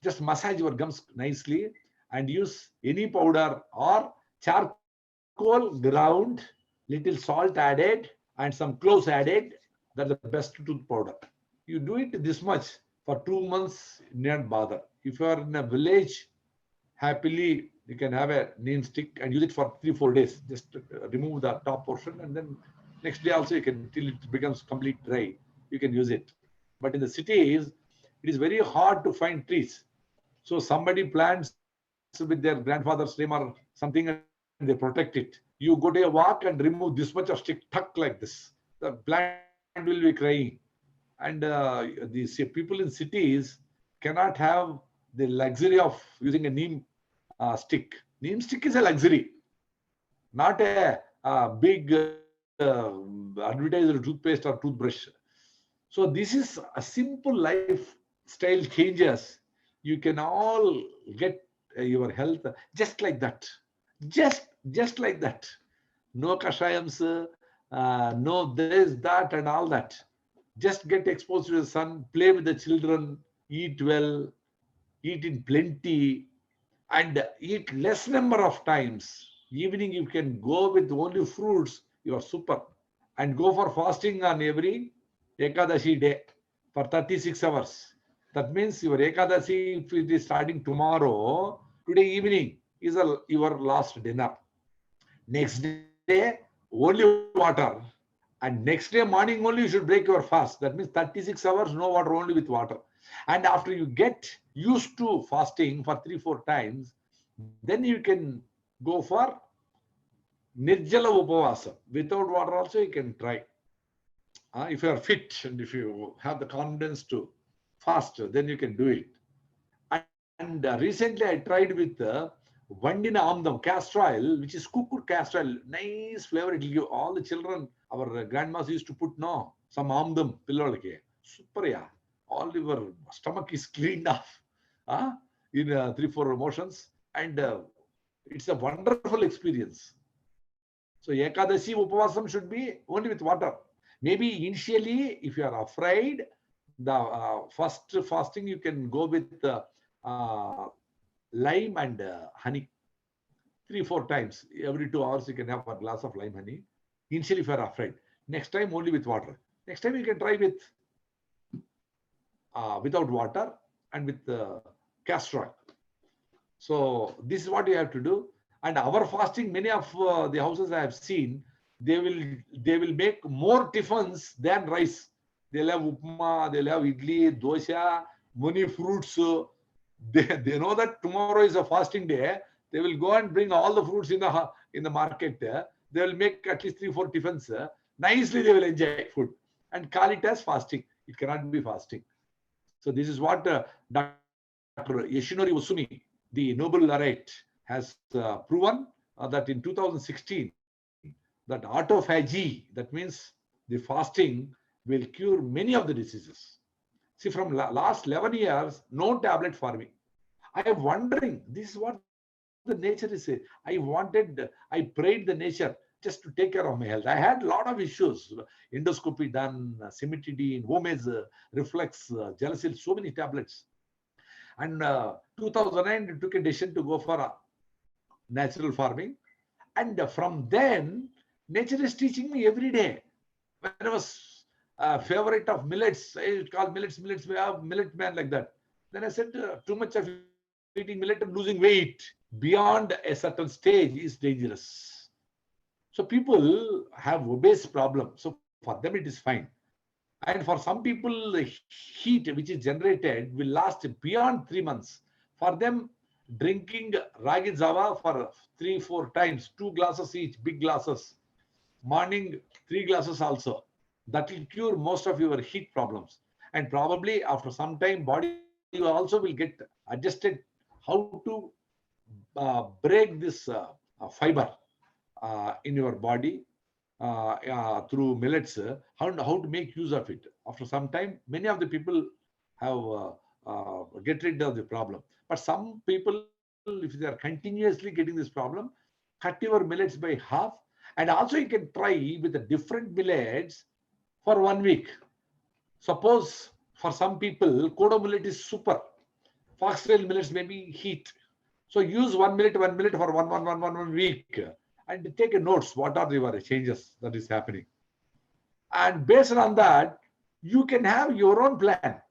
just massage your gums nicely and use any powder or charcoal ground, little salt added, and some cloves added. That's the best tooth powder. You do it this much for 2 months, not bother. If you are in a village, happily You can have a neem stick and use it for 3-4 days. Just remove the top portion, and then next day also you can, till it becomes complete dry, you can use it. But in the cities, it is very hard to find trees. So somebody plants with their grandfather's name or something and they protect it. You go to a walk and remove this much of stick, tuck like this. The plant will be crying. And the people in cities cannot have the luxury of using a neem stick. Neem stick is a luxury, not a big advertised toothpaste or toothbrush. So this is a simple lifestyle changes. You can all get your health just like that. Just like that. No kashayams, no this, that, and all that. Just get exposed to the sun, play with the children, eat well, eat in plenty, and eat less number of times. Evening you can go with only fruits, you are super. And go for fasting on every Ekadashi day for 36 hours. That means your Ekadashi, if it is starting tomorrow, today evening is your last dinner. Next day, only water. And next day morning only you should break your fast. That means 36 hours, no water, only with water. And after you get used to fasting for 3-4 times, then you can go for Nirjala Upavasa. Without water also you can try. If you are fit and if you have the confidence to fast, then you can do it. And recently I tried with Vandina Amdam castor oil, which is cooked castor oil. Nice flavor. It will give all the children. Our grandmas used to put some Amdam pillalake. Super, yeah. All your stomach is cleaned off in 3-4 motions. And it's a wonderful experience. So Ekadashi Upavasam should be only with water. Maybe initially, if you are afraid, the first fasting you can go with lime and honey. 3-4 times. Every 2 hours you can have a glass of lime honey. Initially, if you are afraid. Next time only with water. Next time you can try with without water and with castor oil. So this is what you have to do. And our fasting, many of the houses I have seen, they will make more tiffins than rice. They'll have upma, they'll have idli, dosha, many fruits. They know that tomorrow is a fasting day. They will go and bring all the fruits in the market. They will make at least 3-4 tiffins. Nicely they will enjoy food and call it as fasting. It cannot be fasting. So this is what Dr. Yoshinori Usumi, the Nobel laureate, has proven that in 2016, that autophagy, that means the fasting, will cure many of the diseases. See, from last 11 years, no tablet for me. I am wondering, this is what the nature is saying. I prayed the nature just to take care of my health. I had a lot of issues, endoscopy done, cimetidine, homage, reflex, gelacil, so many tablets. And 2009, I took a decision to go for natural farming. And from then, nature is teaching me every day. When I was a favorite of millets, I call millets, we have millet man like that. Then I said, too much of eating millet and losing weight beyond a certain stage is dangerous. So people have obese problem. So for them it is fine. And for some people, the heat which is generated will last beyond 3 months. For them, drinking ragi java for 3-4 times, 2 glasses each, big glasses. Morning, 3 glasses also. That will cure most of your heat problems. And probably after some time, body also will get adjusted how to break this fiber in your body through millets, how to make use of it. After some time, many of the people have get rid of the problem. But some people, if they are continuously getting this problem, cut your millets by half. And also you can try with the different millets for 1 week. Suppose for some people, kodo millet is super. Foxtail millets may be heat. So use 1 millet for one week. And take a notes, what are your changes that is happening. And based on that, you can have your own plan.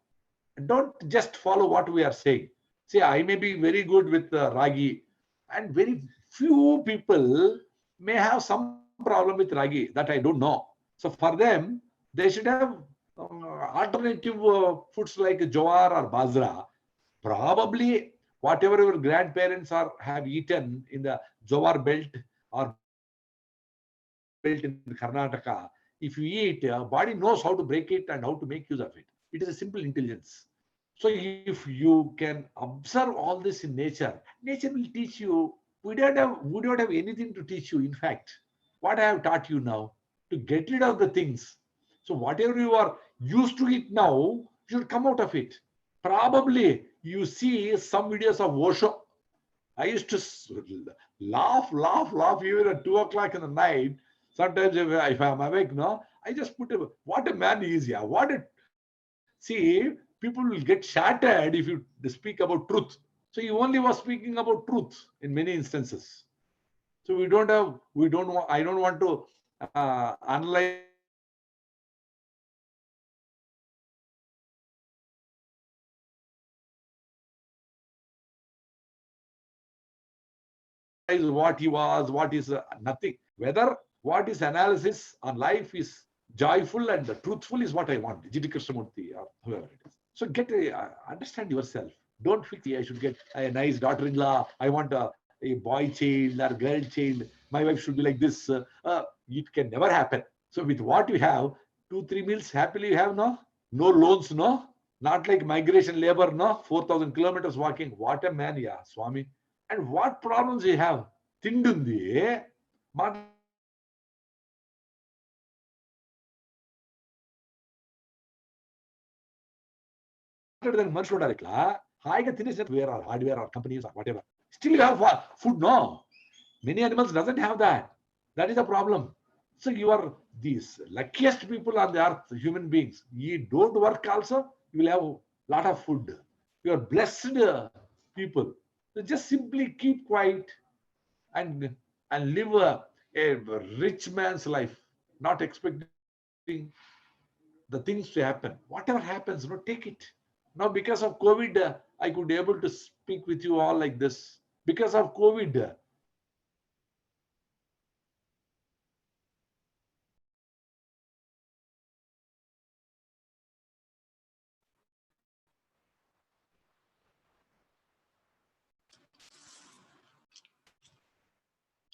Don't just follow what we are saying. See, I may be very good with ragi And very few people may have some problem with ragi that I don't know. So for them, they should have alternative foods like jowar or bajra. Probably whatever your grandparents have eaten in the jowar belt or bajra belt in Karnataka, if you eat, body knows how to break it and how to make use of it. It is a simple intelligence. So if you can observe all this in nature, nature will teach you. We don't have anything to teach you. In fact, what I have taught you now, to get rid of the things. So whatever you are used to it now, you should come out of it. Probably you see some videos of Osho. I used to laugh even at 2 o'clock in the night. Sometimes if I'm awake, no, I just put what a man he is. Yeah, what a see. People will get shattered if you speak about truth. So he only was speaking about truth in many instances. So we don't want. I don't want to analyze what he was, what is nothing. Whether what is analysis on life is joyful and truthful is what I want. G.T. Krishnamurti or whoever it is. So understand yourself. Don't fix, I should get a nice daughter-in-law. I want a boy child or girl child. My wife should be like this. It can never happen. So with what you have, 2-3 meals happily you have, no? No loans, no? Not like migration labor, no? 4,000 kilometers walking. What a man, yeah, Swami. And what problems you have? Tindundi, where are hardware or companies or whatever. Still you have food, no? Many animals doesn't have that. That is the problem. So you are these luckiest people on the earth, human beings. You don't work also, you will have a lot of food. You are blessed people. So just simply keep quiet and live a rich man's life, not expecting the things to happen. Whatever happens, take it. Now, because of COVID, I could be able to speak with you all like this. Because of COVID,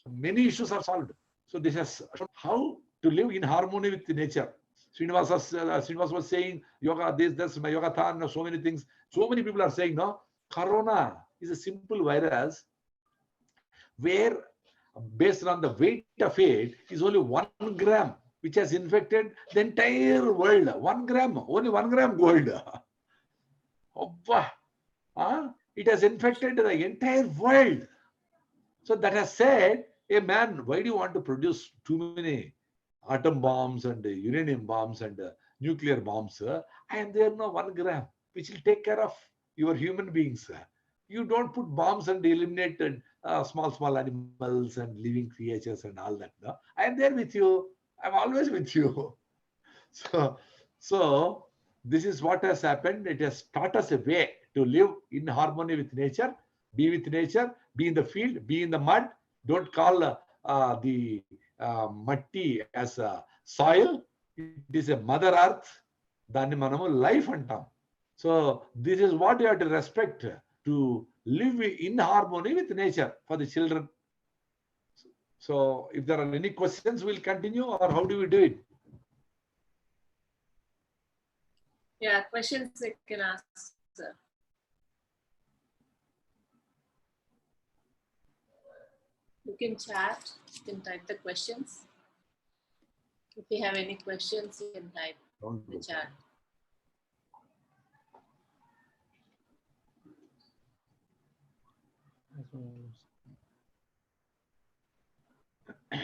many issues are solved. So this has shown how to live in harmony with nature. Srinivas was saying yoga, this, my yoga than, so many things. So many people are saying, no, corona is a simple virus where based on the weight of it is only 1 gram, which has infected the entire world. 1 gram, only 1 gram gold. It has infected the entire world. So that has said, hey man, why do you want to produce too many atom bombs and uranium bombs and nuclear bombs? I am there no 1 gram, which will take care of your human beings. You don't put bombs and eliminate small animals and living creatures and all that. No? I am there with you. I'm always with you. So this is what has happened. It has taught us a way to live in harmony with nature, be with nature, be in the field, be in the mud. Don't call the matti as a soil. It is a mother earth. Danni manamu life antam. So this is what you have to respect, to live in harmony with nature for the children. So if there are any questions, we'll continue, or how do we do it? Yeah, questions I can ask, sir. You can chat, you can type the questions. If you have any questions, you can type in the chat. I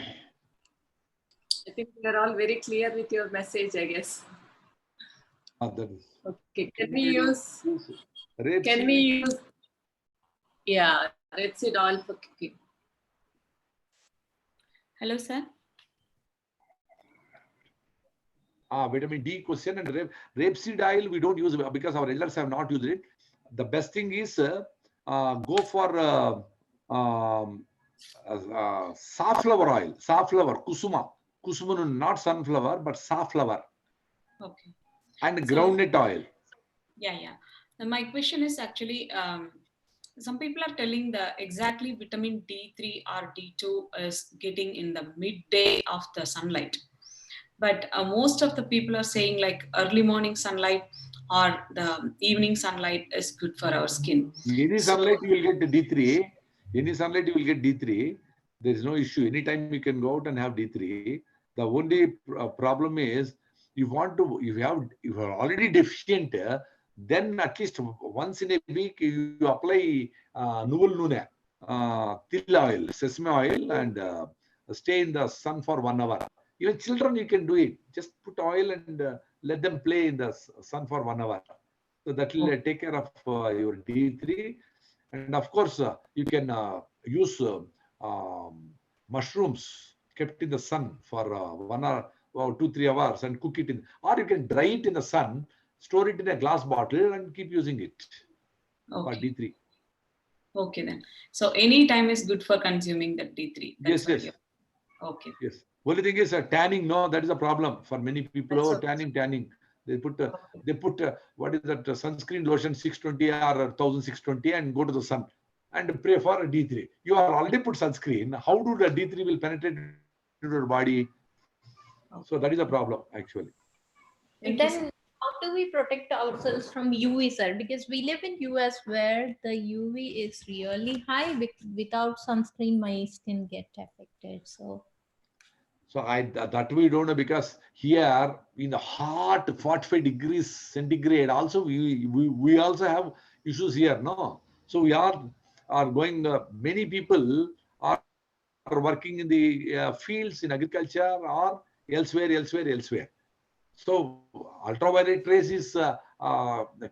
think we are all very clear with your message, I guess. That is. Okay, can we use yeah, rapeseed oil for cooking? Hello, sir. Vitamin D question and rapeseed oil we don't use because our elders have not used it. The best thing is go for um, safflower oil, safflower, kusuma. Kusuma, not sunflower, but safflower. Okay. And So, groundnut oil. Yeah. Now my question is actually, some people are telling the exactly vitamin D3 or D2 is getting in the midday of the sunlight. But most of the people are saying like early morning sunlight or the evening sunlight is good for our skin. Any sunlight you will get D3. Any sunlight you will get D3. There is no issue. Anytime you can go out and have D3. The only problem is if you are already deficient, then at least once in a week you apply nuval nune, til oil, sesame oil, and stay in the sun for 1 hour. Even children you can do it. Just put oil and let them play in the sun for 1 hour. So that will take care of your D3. And of course, you can use mushrooms kept in the sun for 1 hour or 2-3 hours and cook it in, or you can dry it in the sun, store it in a glass bottle and keep using it for D3. Okay then. So any time is good for consuming that D3. Yes. Okay. Yes. Only thing is tanning. No, that is a problem for many people. Oh, tanning. They put what is that sunscreen lotion 620 or 1620 and go to the sun and pray for a D3. You are already put sunscreen. How do the D3 will penetrate into your body? So that is a problem actually. Then how do we protect ourselves from UV, sir? Because we live in US where the UV is really high. Without sunscreen, my skin get affected. So That we don't know, because here in the hot 45 degrees centigrade also we also have issues here. No, so we are going. Many people are working in the fields in agriculture or elsewhere. So ultraviolet rays is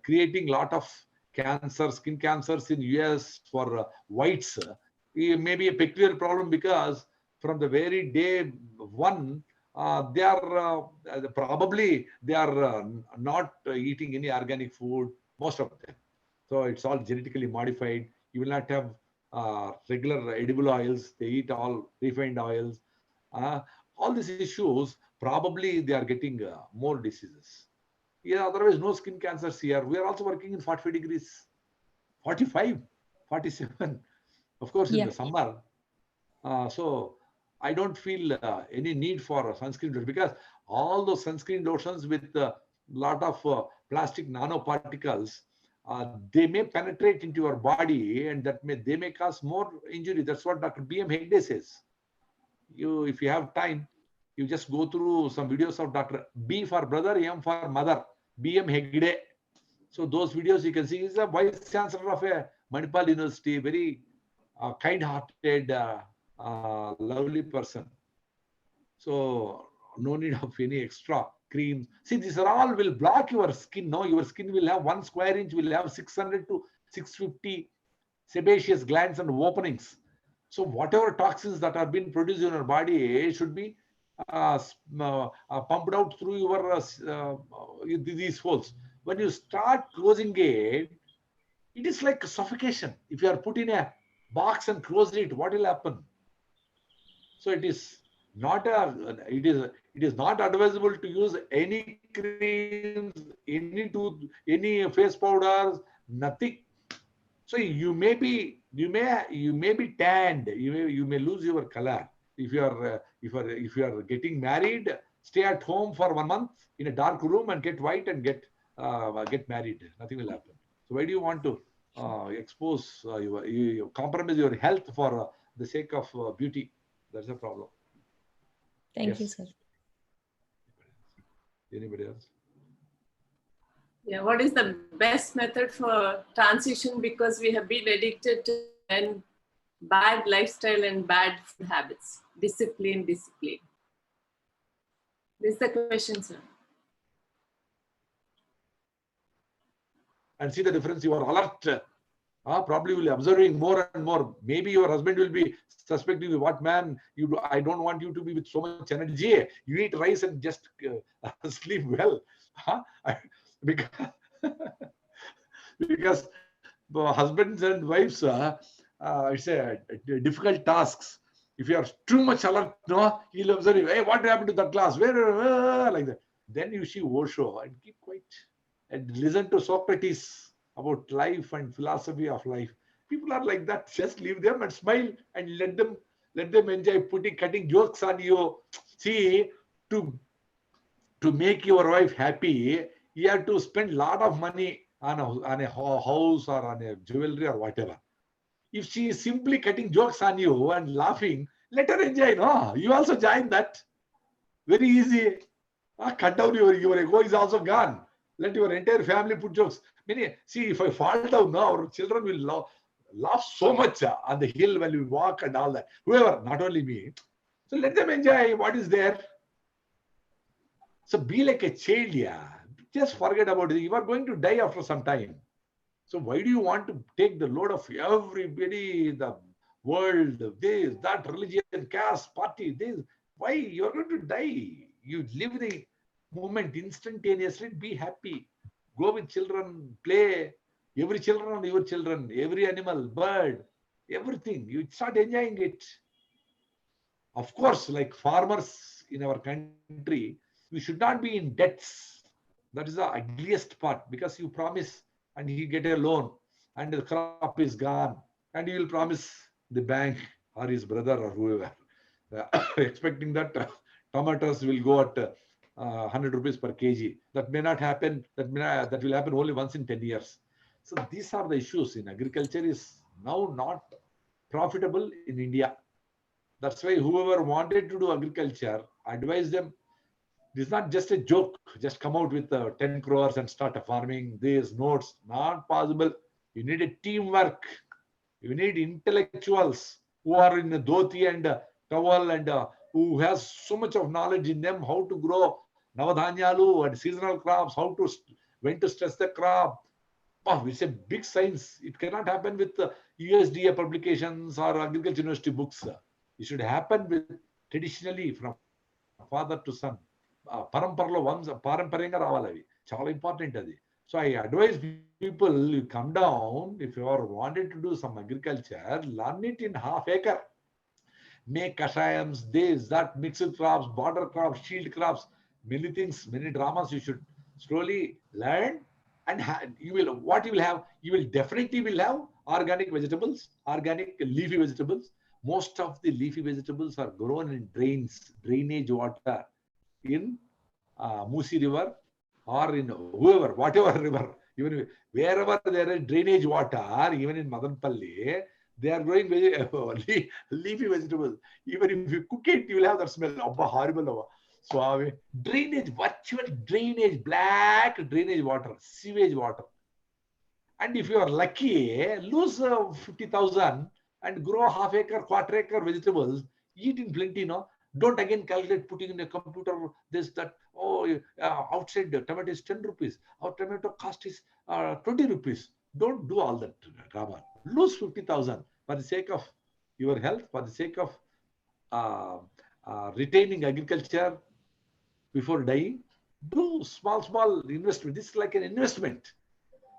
creating lot of cancer, skin cancers in US for whites. It may be a peculiar problem because from the very day one, they are probably not eating any organic food, most of them. So it's all genetically modified. You will not have regular edible oils. They eat all refined oils. All these issues, probably they are getting more diseases. Yeah, otherwise no skin cancers here. We are also working in 45 degrees, 45, 47. Of course, in the summer. So I don't feel any need for sunscreen lotion, because all those sunscreen lotions with a lot of plastic nanoparticles, they may penetrate into your body, and they may cause more injury. That's what Dr. B.M. Hegde says. If you have time, you just go through some videos of Dr. B for brother, M for mother, B.M. Hegde. So those videos you can see. He's a vice chancellor of a Manipal University, very kind-hearted, lovely person. So no need of any extra creams. See, these are all will block your skin. No, your skin will have 1 square inch will have 600 to 650 sebaceous glands and openings. So whatever toxins that are being produced in your body should be pumped out through your these holes. When you start closing it, it is like suffocation. If you are put in a box and close it, what will happen? So it is not advisable to use any creams, any face powders, nothing. So you may be tanned. You may lose your color. If you are getting married, stay at home for 1 month in a dark room and get white and get married. Nothing will happen. So why do you want to expose you compromise your health for the sake of beauty? That's a problem. Thank you, sir. Anybody else? Yeah, what is the best method for transition, because we have been addicted to and bad lifestyle and bad food habits? Discipline. This is the question, sir. And see the difference. You are alert. Probably will be observing more and more. Maybe your husband will be suspecting you. What man you do? I don't want you to be with so much energy. You eat rice and just sleep well. Because husbands and wives it's a difficult tasks. If you are too much alert, no, he'll observe you. Hey, what happened to that class? Where, like that. Then you see Osho and keep quiet and listen to Socrates about life and philosophy of life. People are like that. Just leave them and smile and let them enjoy cutting jokes on you. See, to make your wife happy, you have to spend a lot of money on a house or on a jewelry or whatever. If she is simply cutting jokes on you and laughing, let her enjoy. No, you also join that. Very easy. Cut down your ego is also gone. Let your entire family put jokes. See, if I fall down now, our children will laugh so much on the hill when we walk and all that. Whoever, not only me. So let them enjoy what is there. So be like a child, yeah. Just forget about it. You are going to die after some time. So why do you want to take the load of everybody, the world, this, that, religion, caste, party, this? Why? You are going to die. You live the moment instantaneously. Be happy. Go with children, play. Every children are your children. Every animal, bird, everything. You start enjoying it. Of course, like farmers in our country, you should not be in debts. That is the ugliest part, because you promise and he get a loan and the crop is gone and you will promise the bank or his brother or whoever, expecting that tomatoes will go at 100 rupees per kg. That may not happen. That will happen only once in 10 years. So these are the issues in agriculture is now not profitable in India. That's why whoever wanted to do agriculture, advise them. This is not just a joke. Just come out with 10 crores and start farming. These notes, not possible. You need a teamwork. You need intellectuals who are in a dhoti and towel and who has so much of knowledge in them how to grow navadhanyalu and seasonal crops, when to stress the crop. Oh, it's a big science. It cannot happen with USDA publications or agriculture university books. It should happen with traditionally from father to son. Paramparlo once paramparanga రావాలి చాలా important అది. So I advise people, you come down, if you are wanted to do some agriculture, learn it in half acre. Make kashayams, this, that, mixed crops, border crops, shield crops, many things, many dramas you should slowly learn. And what you will have, you will definitely will have organic vegetables, organic leafy vegetables. Most of the leafy vegetables are grown in drainage water in Musi River or in whatever river, even wherever there is drainage water, even in Madanpalli, they are growing leafy vegetables. Even if you cook it, you will have that smell. Horrible. So drainage, virtual drainage, black drainage water, sewage water. And if you are lucky, lose 50,000 and grow half acre, quarter acre vegetables, eat in plenty, no? Don't again calculate putting in a computer this, that. Oh, outside the tomato is 10 rupees. Our tomato cost is 20 rupees. Don't do all that drama. Lose 50,000 for the sake of your health, for the sake of retaining agriculture before dying. Do small investment. This is like an investment.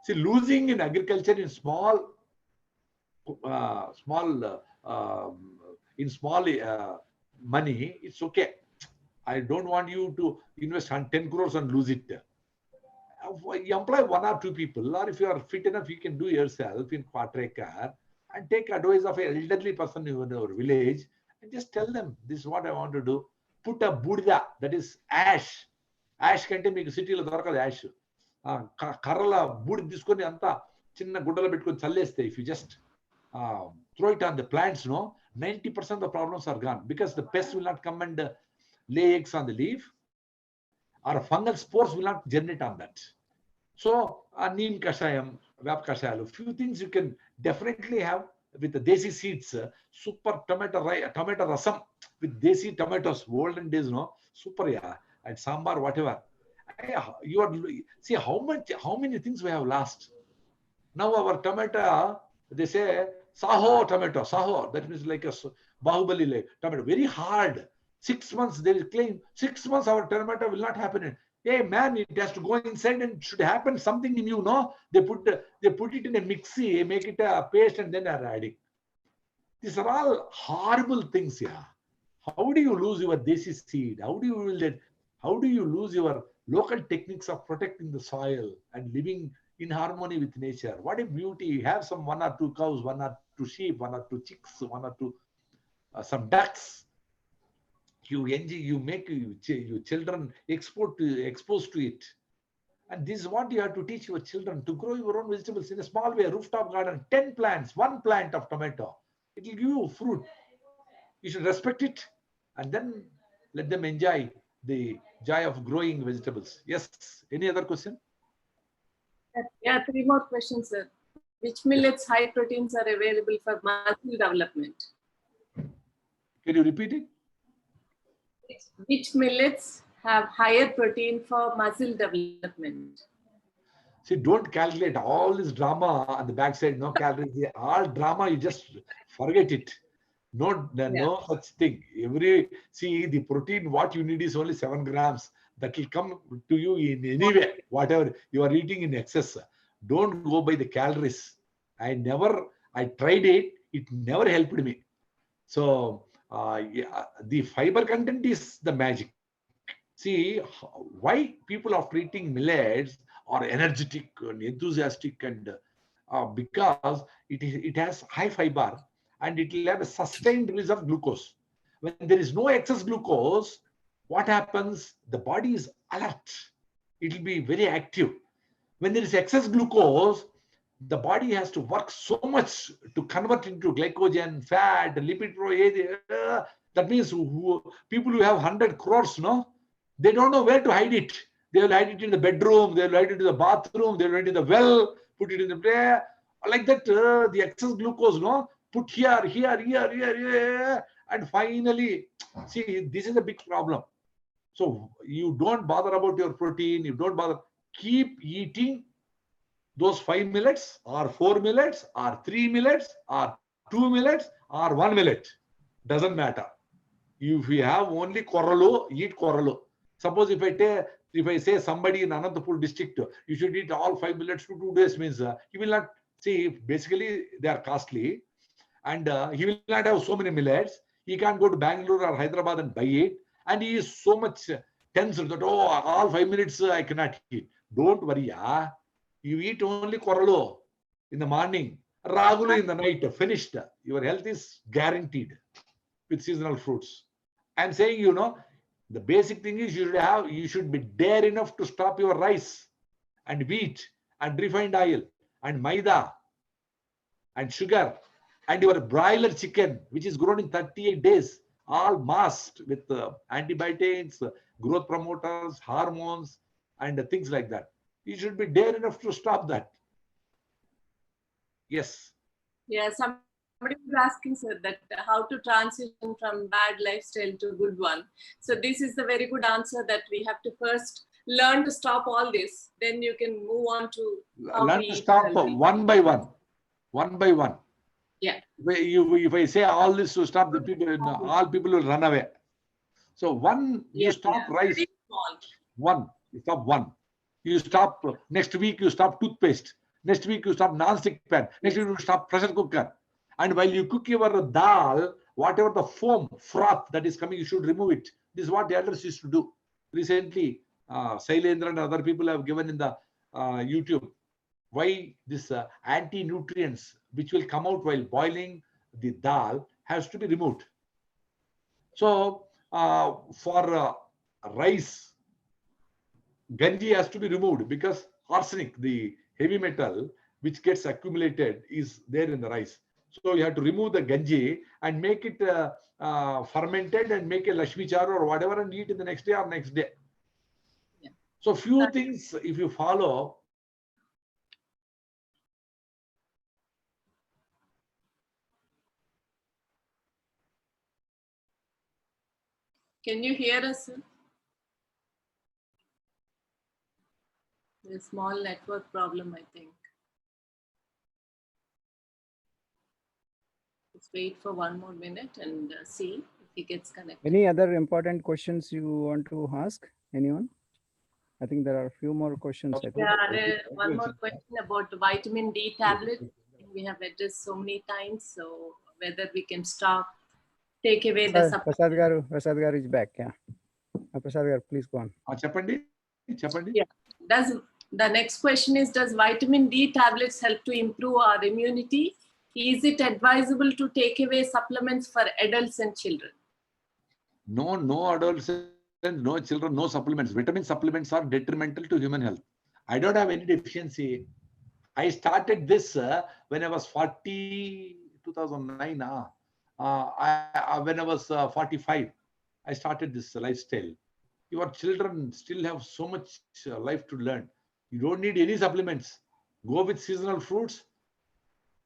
See, losing in agriculture in small money, it's okay. I don't want you to invest 10 crores and lose it. You employ one or two people, or if you are fit enough, you can do yourself in quarter acre and take advice of an elderly person in your village and just tell them, this is what I want to do. Put a budda, that is ash. Ash kante meeku city lo dorkadu ash. Karala bud తీసుకొని అంతా చిన్న గుడ్డలో పెట్టుకొని చల్లేస్తే, if you just throw it on the plants, no, 90% of the problems are gone, because the pests will not come and lay eggs on the leaf, or fungal spores will not generate on that. So neem kashayam, vap kashayalu, few things you can definitely have with the desi seeds, super tomato rasam with desi tomatoes, olden days, no, super, yeah, and sambar, whatever. You are see how many things we have lost. Now our tomato, they say saho tomato, saho, that means like a bahubali like tomato, very hard. 6 months they will claim 6 months our tomato will not happen. Hey man, it has to go inside and should happen something in you, no? They put it in a mixie, make it a paste, and then are adding. These are all horrible things, yeah. How do you lose your desi seed? How do you will that? How do you lose your local techniques of protecting the soil and living in harmony with nature? What a beauty! You have some 1 or 2 cows, 1 or 2 sheep, 1 or 2 chicks, 1 or 2 some ducks. You enjoy, you make your children exposed to it. And this is what you have to teach your children, to grow your own vegetables in a small way, rooftop garden, 10 plants, 1 plant of tomato. It will give you fruit. You should respect it and then let them enjoy the joy of growing vegetables. Yes. Any other question? Yeah, 3 more questions, sir. Which millets high proteins are available for muscle development? Can you repeat it? Which millets have higher protein for muscle development? See, don't calculate all this drama on the backside, no calories. All drama, you just forget it. No such thing. The protein, what you need is only 7 grams. That will come to you in any way, whatever you are eating in excess. Don't go by the calories. I tried it. It never helped me. So, the fiber content is the magic. See, why people after eating millets are energetic and enthusiastic, and because it has high fiber and it will have a sustained release of glucose. When there is no excess glucose, what happens? The body is alert. It will be very active. When there is excess glucose, the body has to work so much to convert into glycogen, fat, lipid. That means people who have 100 crores, no, they don't know where to hide it. They will hide it in the bedroom, they will hide it in the bathroom, they will hide it in the well, put it in the prayer. Like that, the excess glucose, no, put here, and finally, see, this is a big problem. So you don't bother about your protein, you don't bother. Keep eating those 5 millets, or 4 millets, or 3 millets, or 2 millets, or 1 millet. Doesn't matter. If you have only Corallo, eat Corallo. Suppose if I say somebody in Anantapur district, you should eat all 5 millets to 2 days, means he will not see. Basically, they are costly, and he will not have so many millets. He can't go to Bangalore or Hyderabad and buy it, and he is so much tense that all 5 minutes I cannot eat. Don't worry, you eat only Corallo in the morning, Ragulu in the night. Finished. Your health is guaranteed with seasonal fruits. I'm saying, the basic thing is you should be dare enough to stop your rice and wheat and refined oil and maida and sugar and your broiler chicken, which is grown in 38 days, all masked with antibiotics, growth promoters, hormones, and things like that. You should be dare enough to stop that. Yes. Yeah, somebody was asking, sir, that how to transition from bad lifestyle to good one. So this is the very good answer, that we have to first learn to stop all this. Then you can move on to how learn we to eat stop healthy. one by one. One by one. Yeah. If I say all this to stop, the people, all people will run away. So you stop rice. Very small. One, you stop one. You stop next week. You stop toothpaste. Next week you stop non-stick pan. Next week you stop pressure cooker. And while you cook your dal, whatever the foam, froth that is coming, you should remove it. This is what the elders used to do. Recently, Sailendra and other people have given in the YouTube why this anti-nutrients which will come out while boiling the dal has to be removed. So for rice, ganji has to be removed because arsenic, the heavy metal which gets accumulated, is there in the rice. So you have to remove the ganji and make it fermented and make a Lashmi char or whatever and eat in the next day or next day. Yeah. So few things, if you follow. Can you hear us, sir? There's a small network problem, I think. Let's wait for 1 more minute and see if he gets connected. Any other important questions you want to ask? Anyone? I think there are a few more questions. I think. Yeah, one more question about vitamin D tablet. We have addressed so many times. So whether we can stop, take away the supplement. Prasad Garu is back. Yeah. Prasad Garu, please go on. Cheppandi. Yeah. The next question is, does vitamin D tablets help to improve our immunity? Is it advisable to take away supplements for adults and children? No adults and no children, no supplements. Vitamin supplements are detrimental to human health. I don't have any deficiency. I started this when I was 2009. When I was 45, I started this lifestyle. Your children still have so much life to learn. You don't need any supplements. Go with seasonal fruits,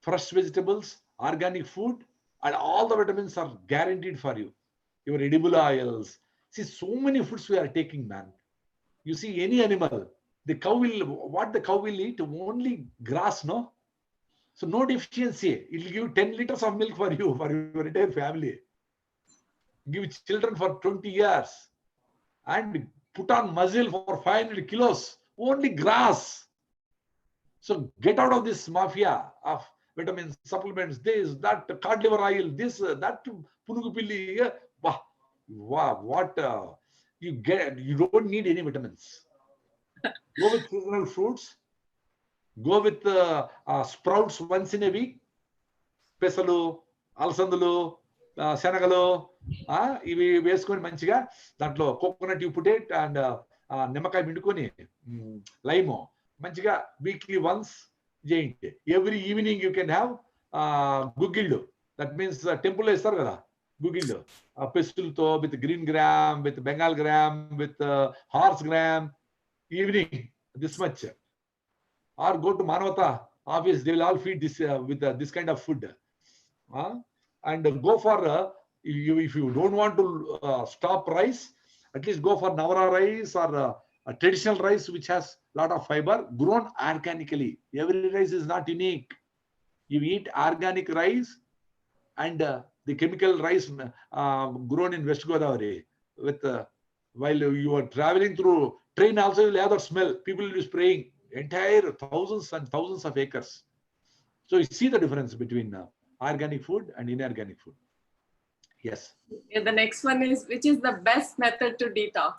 fresh vegetables, organic food, and all the vitamins are guaranteed for you. Your edible oils. See, so many foods we are taking, man. You see any animal, what the cow will eat? Only grass, no? So no deficiency. It will give 10 liters of milk for you, for your entire family. Give children for 20 years. And put on muscle for 500 kilos. Only grass. So get out of this mafia of vitamins, supplements, this, that, cod liver oil, this, that, punugupilli. What you get? You don't need any vitamins. Go with seasonal fruits. Go with sprouts once in a week. పెసలు, అలసందులు, శనగలు ఇవి వేసుకొని మంచిగా దాంట్లో coconut you put it and నిమ్మకాయ పిండుకొని lime మంచిగా weekly once చేయండి. Every evening you can have గుగ్గిళ్ళు. దట్ మీన్స్ టెంపుల్లో ఇస్తారు కదా గుగ్గిళ్ళు, పెస్తులతో, with green gram, with Bengal gram, with horse gram. Evening this much, or go to Manavata office, they will all feed this with this kind of food. And go for if you don't want to stop rice, at least go for Navara rice or a traditional rice which has lot of fiber, grown organically. Every rice is not unique. You eat organic rice and the chemical rice grown in West Godavari with while you are traveling through train also, you will have that smell. People will be spraying entire thousands and thousands of acres. So you see the difference between organic food and inorganic food. Yes. Yeah, the next one is, which is the best method to detox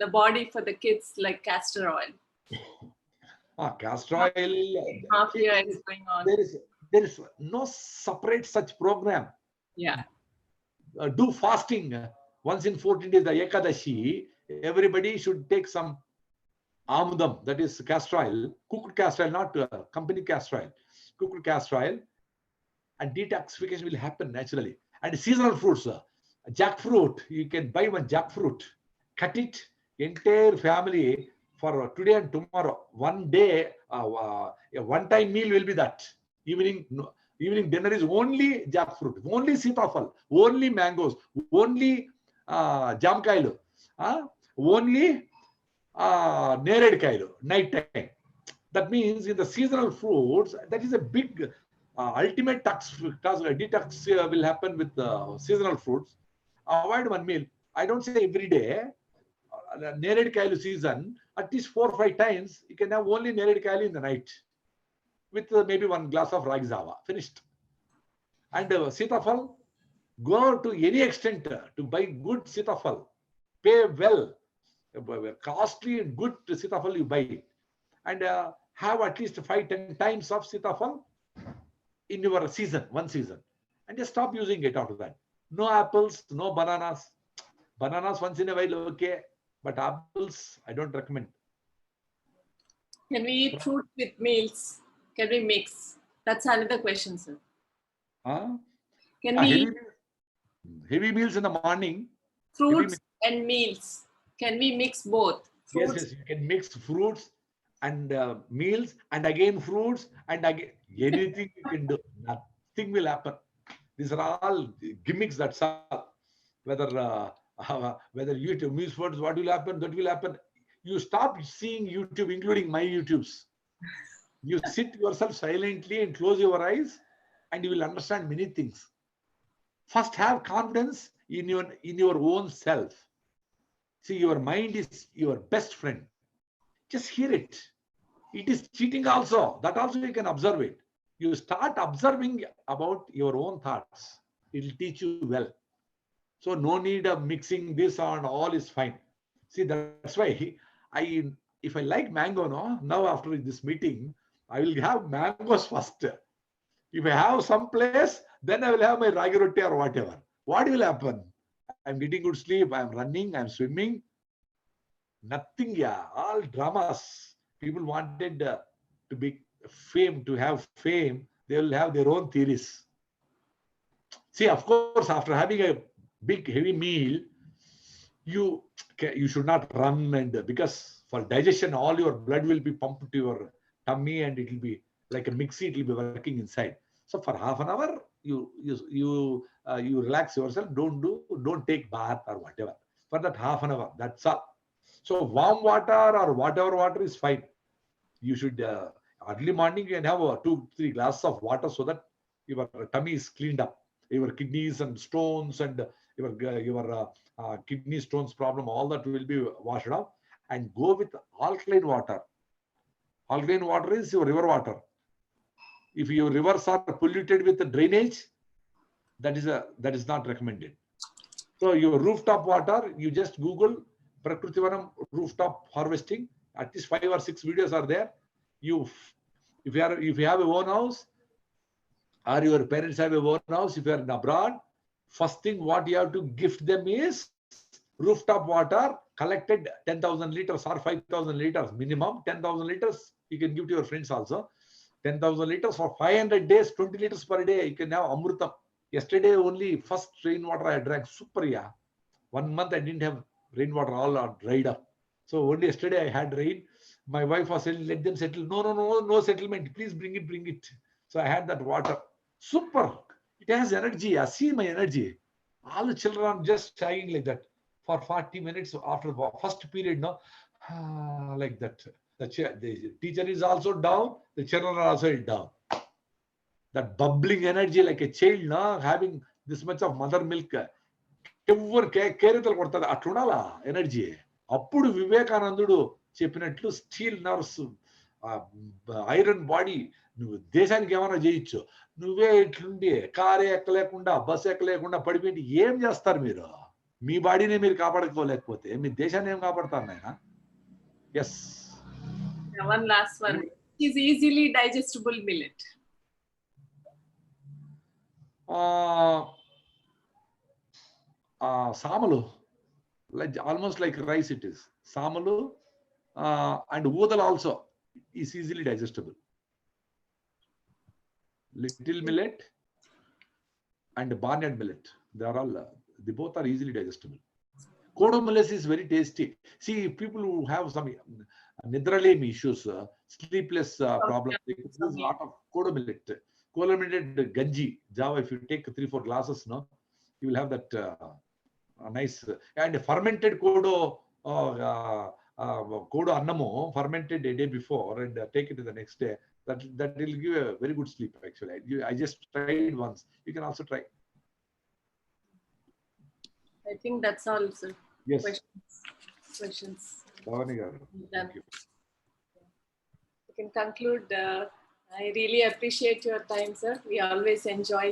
the body for the kids, like castor oil? Castor oil. Half year is going on. There is no separate such program. Yeah. Do fasting once in 14 days, the Ekadashi. Everybody should take some amudam, that is castor oil, cooked castor oil, not company castor oil, cooked castor oil, and detoxification will happen naturally. And seasonal fruits, jackfruit, you can buy one jackfruit, cut it, entire family for today and tomorrow. One day, one time meal will be that. Evening dinner is only jackfruit, only sitafal, only mangoes, only jamkailu, only neredkailo, night time. That means in the seasonal fruits, that is a big ultimate detox will happen with seasonal fruits. Avoid one meal. I don't say every day. Neredkailo season, at least 4 or 5 times, you can have only neredkailo in the night with maybe one glass of ragi java. Finished. And sitafal, go to any extent to buy good sitafal. Pay well. Costly and good sitafal you buy, and have at least 5-10 times of sitafal in your season, one season, and just stop using it after that. No apples, no bananas. Bananas once in a while, okay, but apples I don't recommend. Can we eat fruit with meals? Can we mix? That's another question, sir. Can we heavy meals in the morning? Fruits and meals. Can we mix both? Fruits? Yes, you can mix fruits and meals, and again fruits, and again anything you can do. Nothing will happen. These are all gimmicks. That's all. Whether you eat meals, foods, what will happen? That will happen. You stop seeing YouTube, including my YouTubes. You sit yourself silently and close your eyes, and you will understand many things. First, have confidence in your own self. See, your mind is your best friend. Just hear it. It is cheating also. That also you can observe it. You start observing about your own thoughts. It will teach you well. So no need of mixing this and all is fine. See, that's why if I like mango, no, now after this meeting, I will have mangoes first. If I have some place, then I will have my ragi roti or whatever. What will happen? I'm getting good sleep. I'm running. I'm swimming. Nothing, yeah. All dramas. People wanted to be fame, to have fame. They will have their own theories. See, of course, after having a big heavy meal, you should not run, and because for digestion, all your blood will be pumped to your tummy, and it will be like a mixie. It will be working inside. So for half an hour, you relax yourself. Don't take bath or whatever for that half an hour. That's all. So warm water or whatever water is fine. You should early morning you can have 2-3 glasses of water so that your tummy is cleaned up. Your kidneys and stones and your kidney stones problem, all that will be washed out, and go with alkaline water. Alkaline water is your river water. If your rivers are polluted with the drainage, that is not recommended. So your rooftop water, you just Google Prakruthivanam rooftop harvesting. At least 5 or 6 videos are there. If you have a own house, or your parents have a own house, if you are in abroad, first thing what you have to gift them is rooftop water collected 10,000 liters or 5,000 liters minimum. 10,000 liters you can give to your friends also. 10,000 liters for 500 days, 20 liters per day. You can have amrutam. Yesterday only first rainwater I drank. Super, yeah. 1 month I didn't have rainwater, all are dried up. So only yesterday I had rain. My wife was saying, let them settle. No settlement. Please bring it. So I had that water. Super. It has energy. I see my energy. All the children are just shying like that for 40 minutes after the first period. No, like that. The teacher is also down. The children are also down. That bubbling energy like a child, no, having this much of mother milk. ఎవరు కేరితలు కొడతారు అట్లుండాలా energy. అప్పుడు వివేకానందుడు చెప్పినట్లు steel nerves, iron body, నువ్వు దేశానికి ఏమైనా చేయొచ్చు. నువ్వే ఇట్లుండి కారే ఎక్కలేకుండా బస్సు ఎక్కలేకుండా పడిపోయింది ఏం చేస్తారు మీరు? మీ బాడీని మీరు కాపాడుకోలేకపోతే మీ దేశాన్ని ఏం కాపాడతారు నాయన? Yes. One last one. Is easily digestible millet? Samalu, like almost like rice it is. Samalu and udal also is easily digestible. Little millet and barnyard millet, they are all they both are easily digestible. Kodo millet is very tasty. See, people who have some nidralem issues, sleepless problems, they could use a lot of kodo millet. Kodo millet ganji, java, if you take 3-4 glasses, no, you will have that nice and fermented kodo annamo, fermented a day before and take it the next day. That will give a very good sleep. Actually, I just tried once. You can also try. I think that's all, sir. Yes. Questions. Thank you. You can conclude. I really appreciate your time, sir. We always enjoy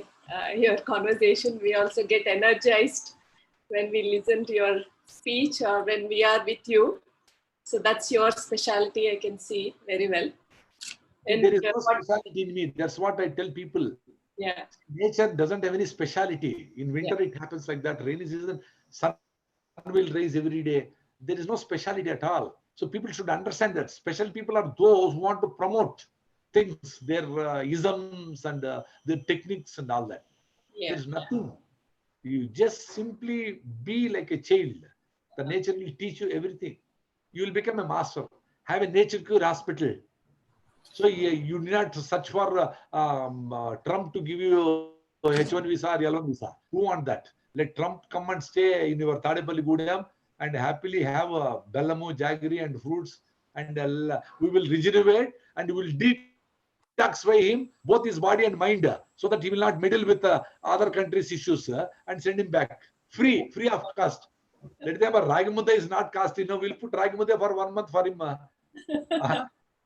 your conversation. We also get energized when we listen to your speech or when we are with you. So that's your specialty, I can see very well. And there is no specialty in me. That's what I tell people. Yeah. Nature doesn't have any speciality. In winter, it happens like that. Rainy season, sun will rise every day. There is no speciality at all. So people should understand that special people are those who want to promote things, their isms and their techniques and all that. Yeah. There's nothing. You just simply be like a child. The nature will teach you everything. You will become a master. Have a nature cure hospital. So you need not search for Trump to give you H1 visa or L1 visa. Who want that? Let Trump come and stay in your Tadepalli Gudam and happily have bellamu, jaggery and fruits, and we will regenerate and we will detoxify him, both his body and mind, so that he will not meddle with other countries' issues and send him back free of cost. Let them Ragimudha is not cost. We'll put Ragimudha for 1 month for him.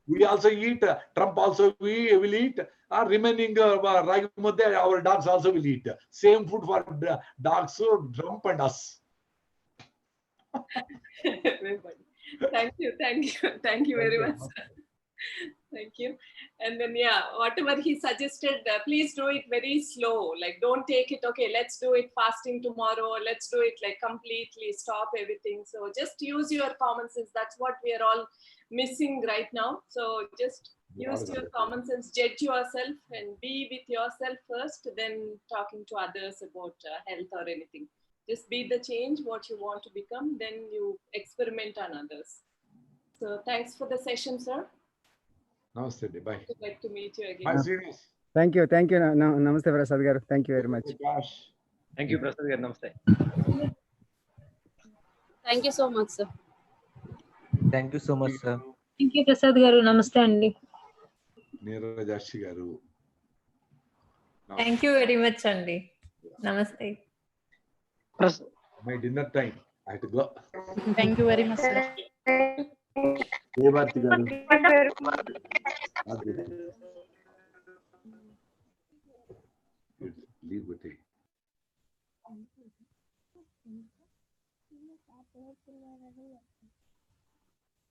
We also eat. Trump also we will eat. Remaining ragi mudde, our dogs also will eat. Same food for dogs, Trump and us. Everybody. Thank you very much. Thank you. And then, yeah, whatever he suggested, please do it very slow. Like, don't take it, okay, let's do it fasting tomorrow. Let's do it like completely stop everything. So just use your common sense. That's what we are all missing right now. So just use your common sense, judge yourself and be with yourself first, then talking to others about health or anything. Just be the change, what you want to become, then you experiment on others. So thanks for the session, sir. Namaste. Bye. I'd like to meet you again. Bye, Srinivas. Thank you. Namaste, Prasad garu. Thank you very much. Gosh. Thank you, Prasad. Namaste. Thank you so much, sir. Thank you so much, sir. Thank you, Prasad garu. Namaste, Andy. Neerajashi garu. Thank you very much, Andy. Namaste. My dinner time. I have to go. Thank you very much, sir. Devarti garu. Good. Leave with it.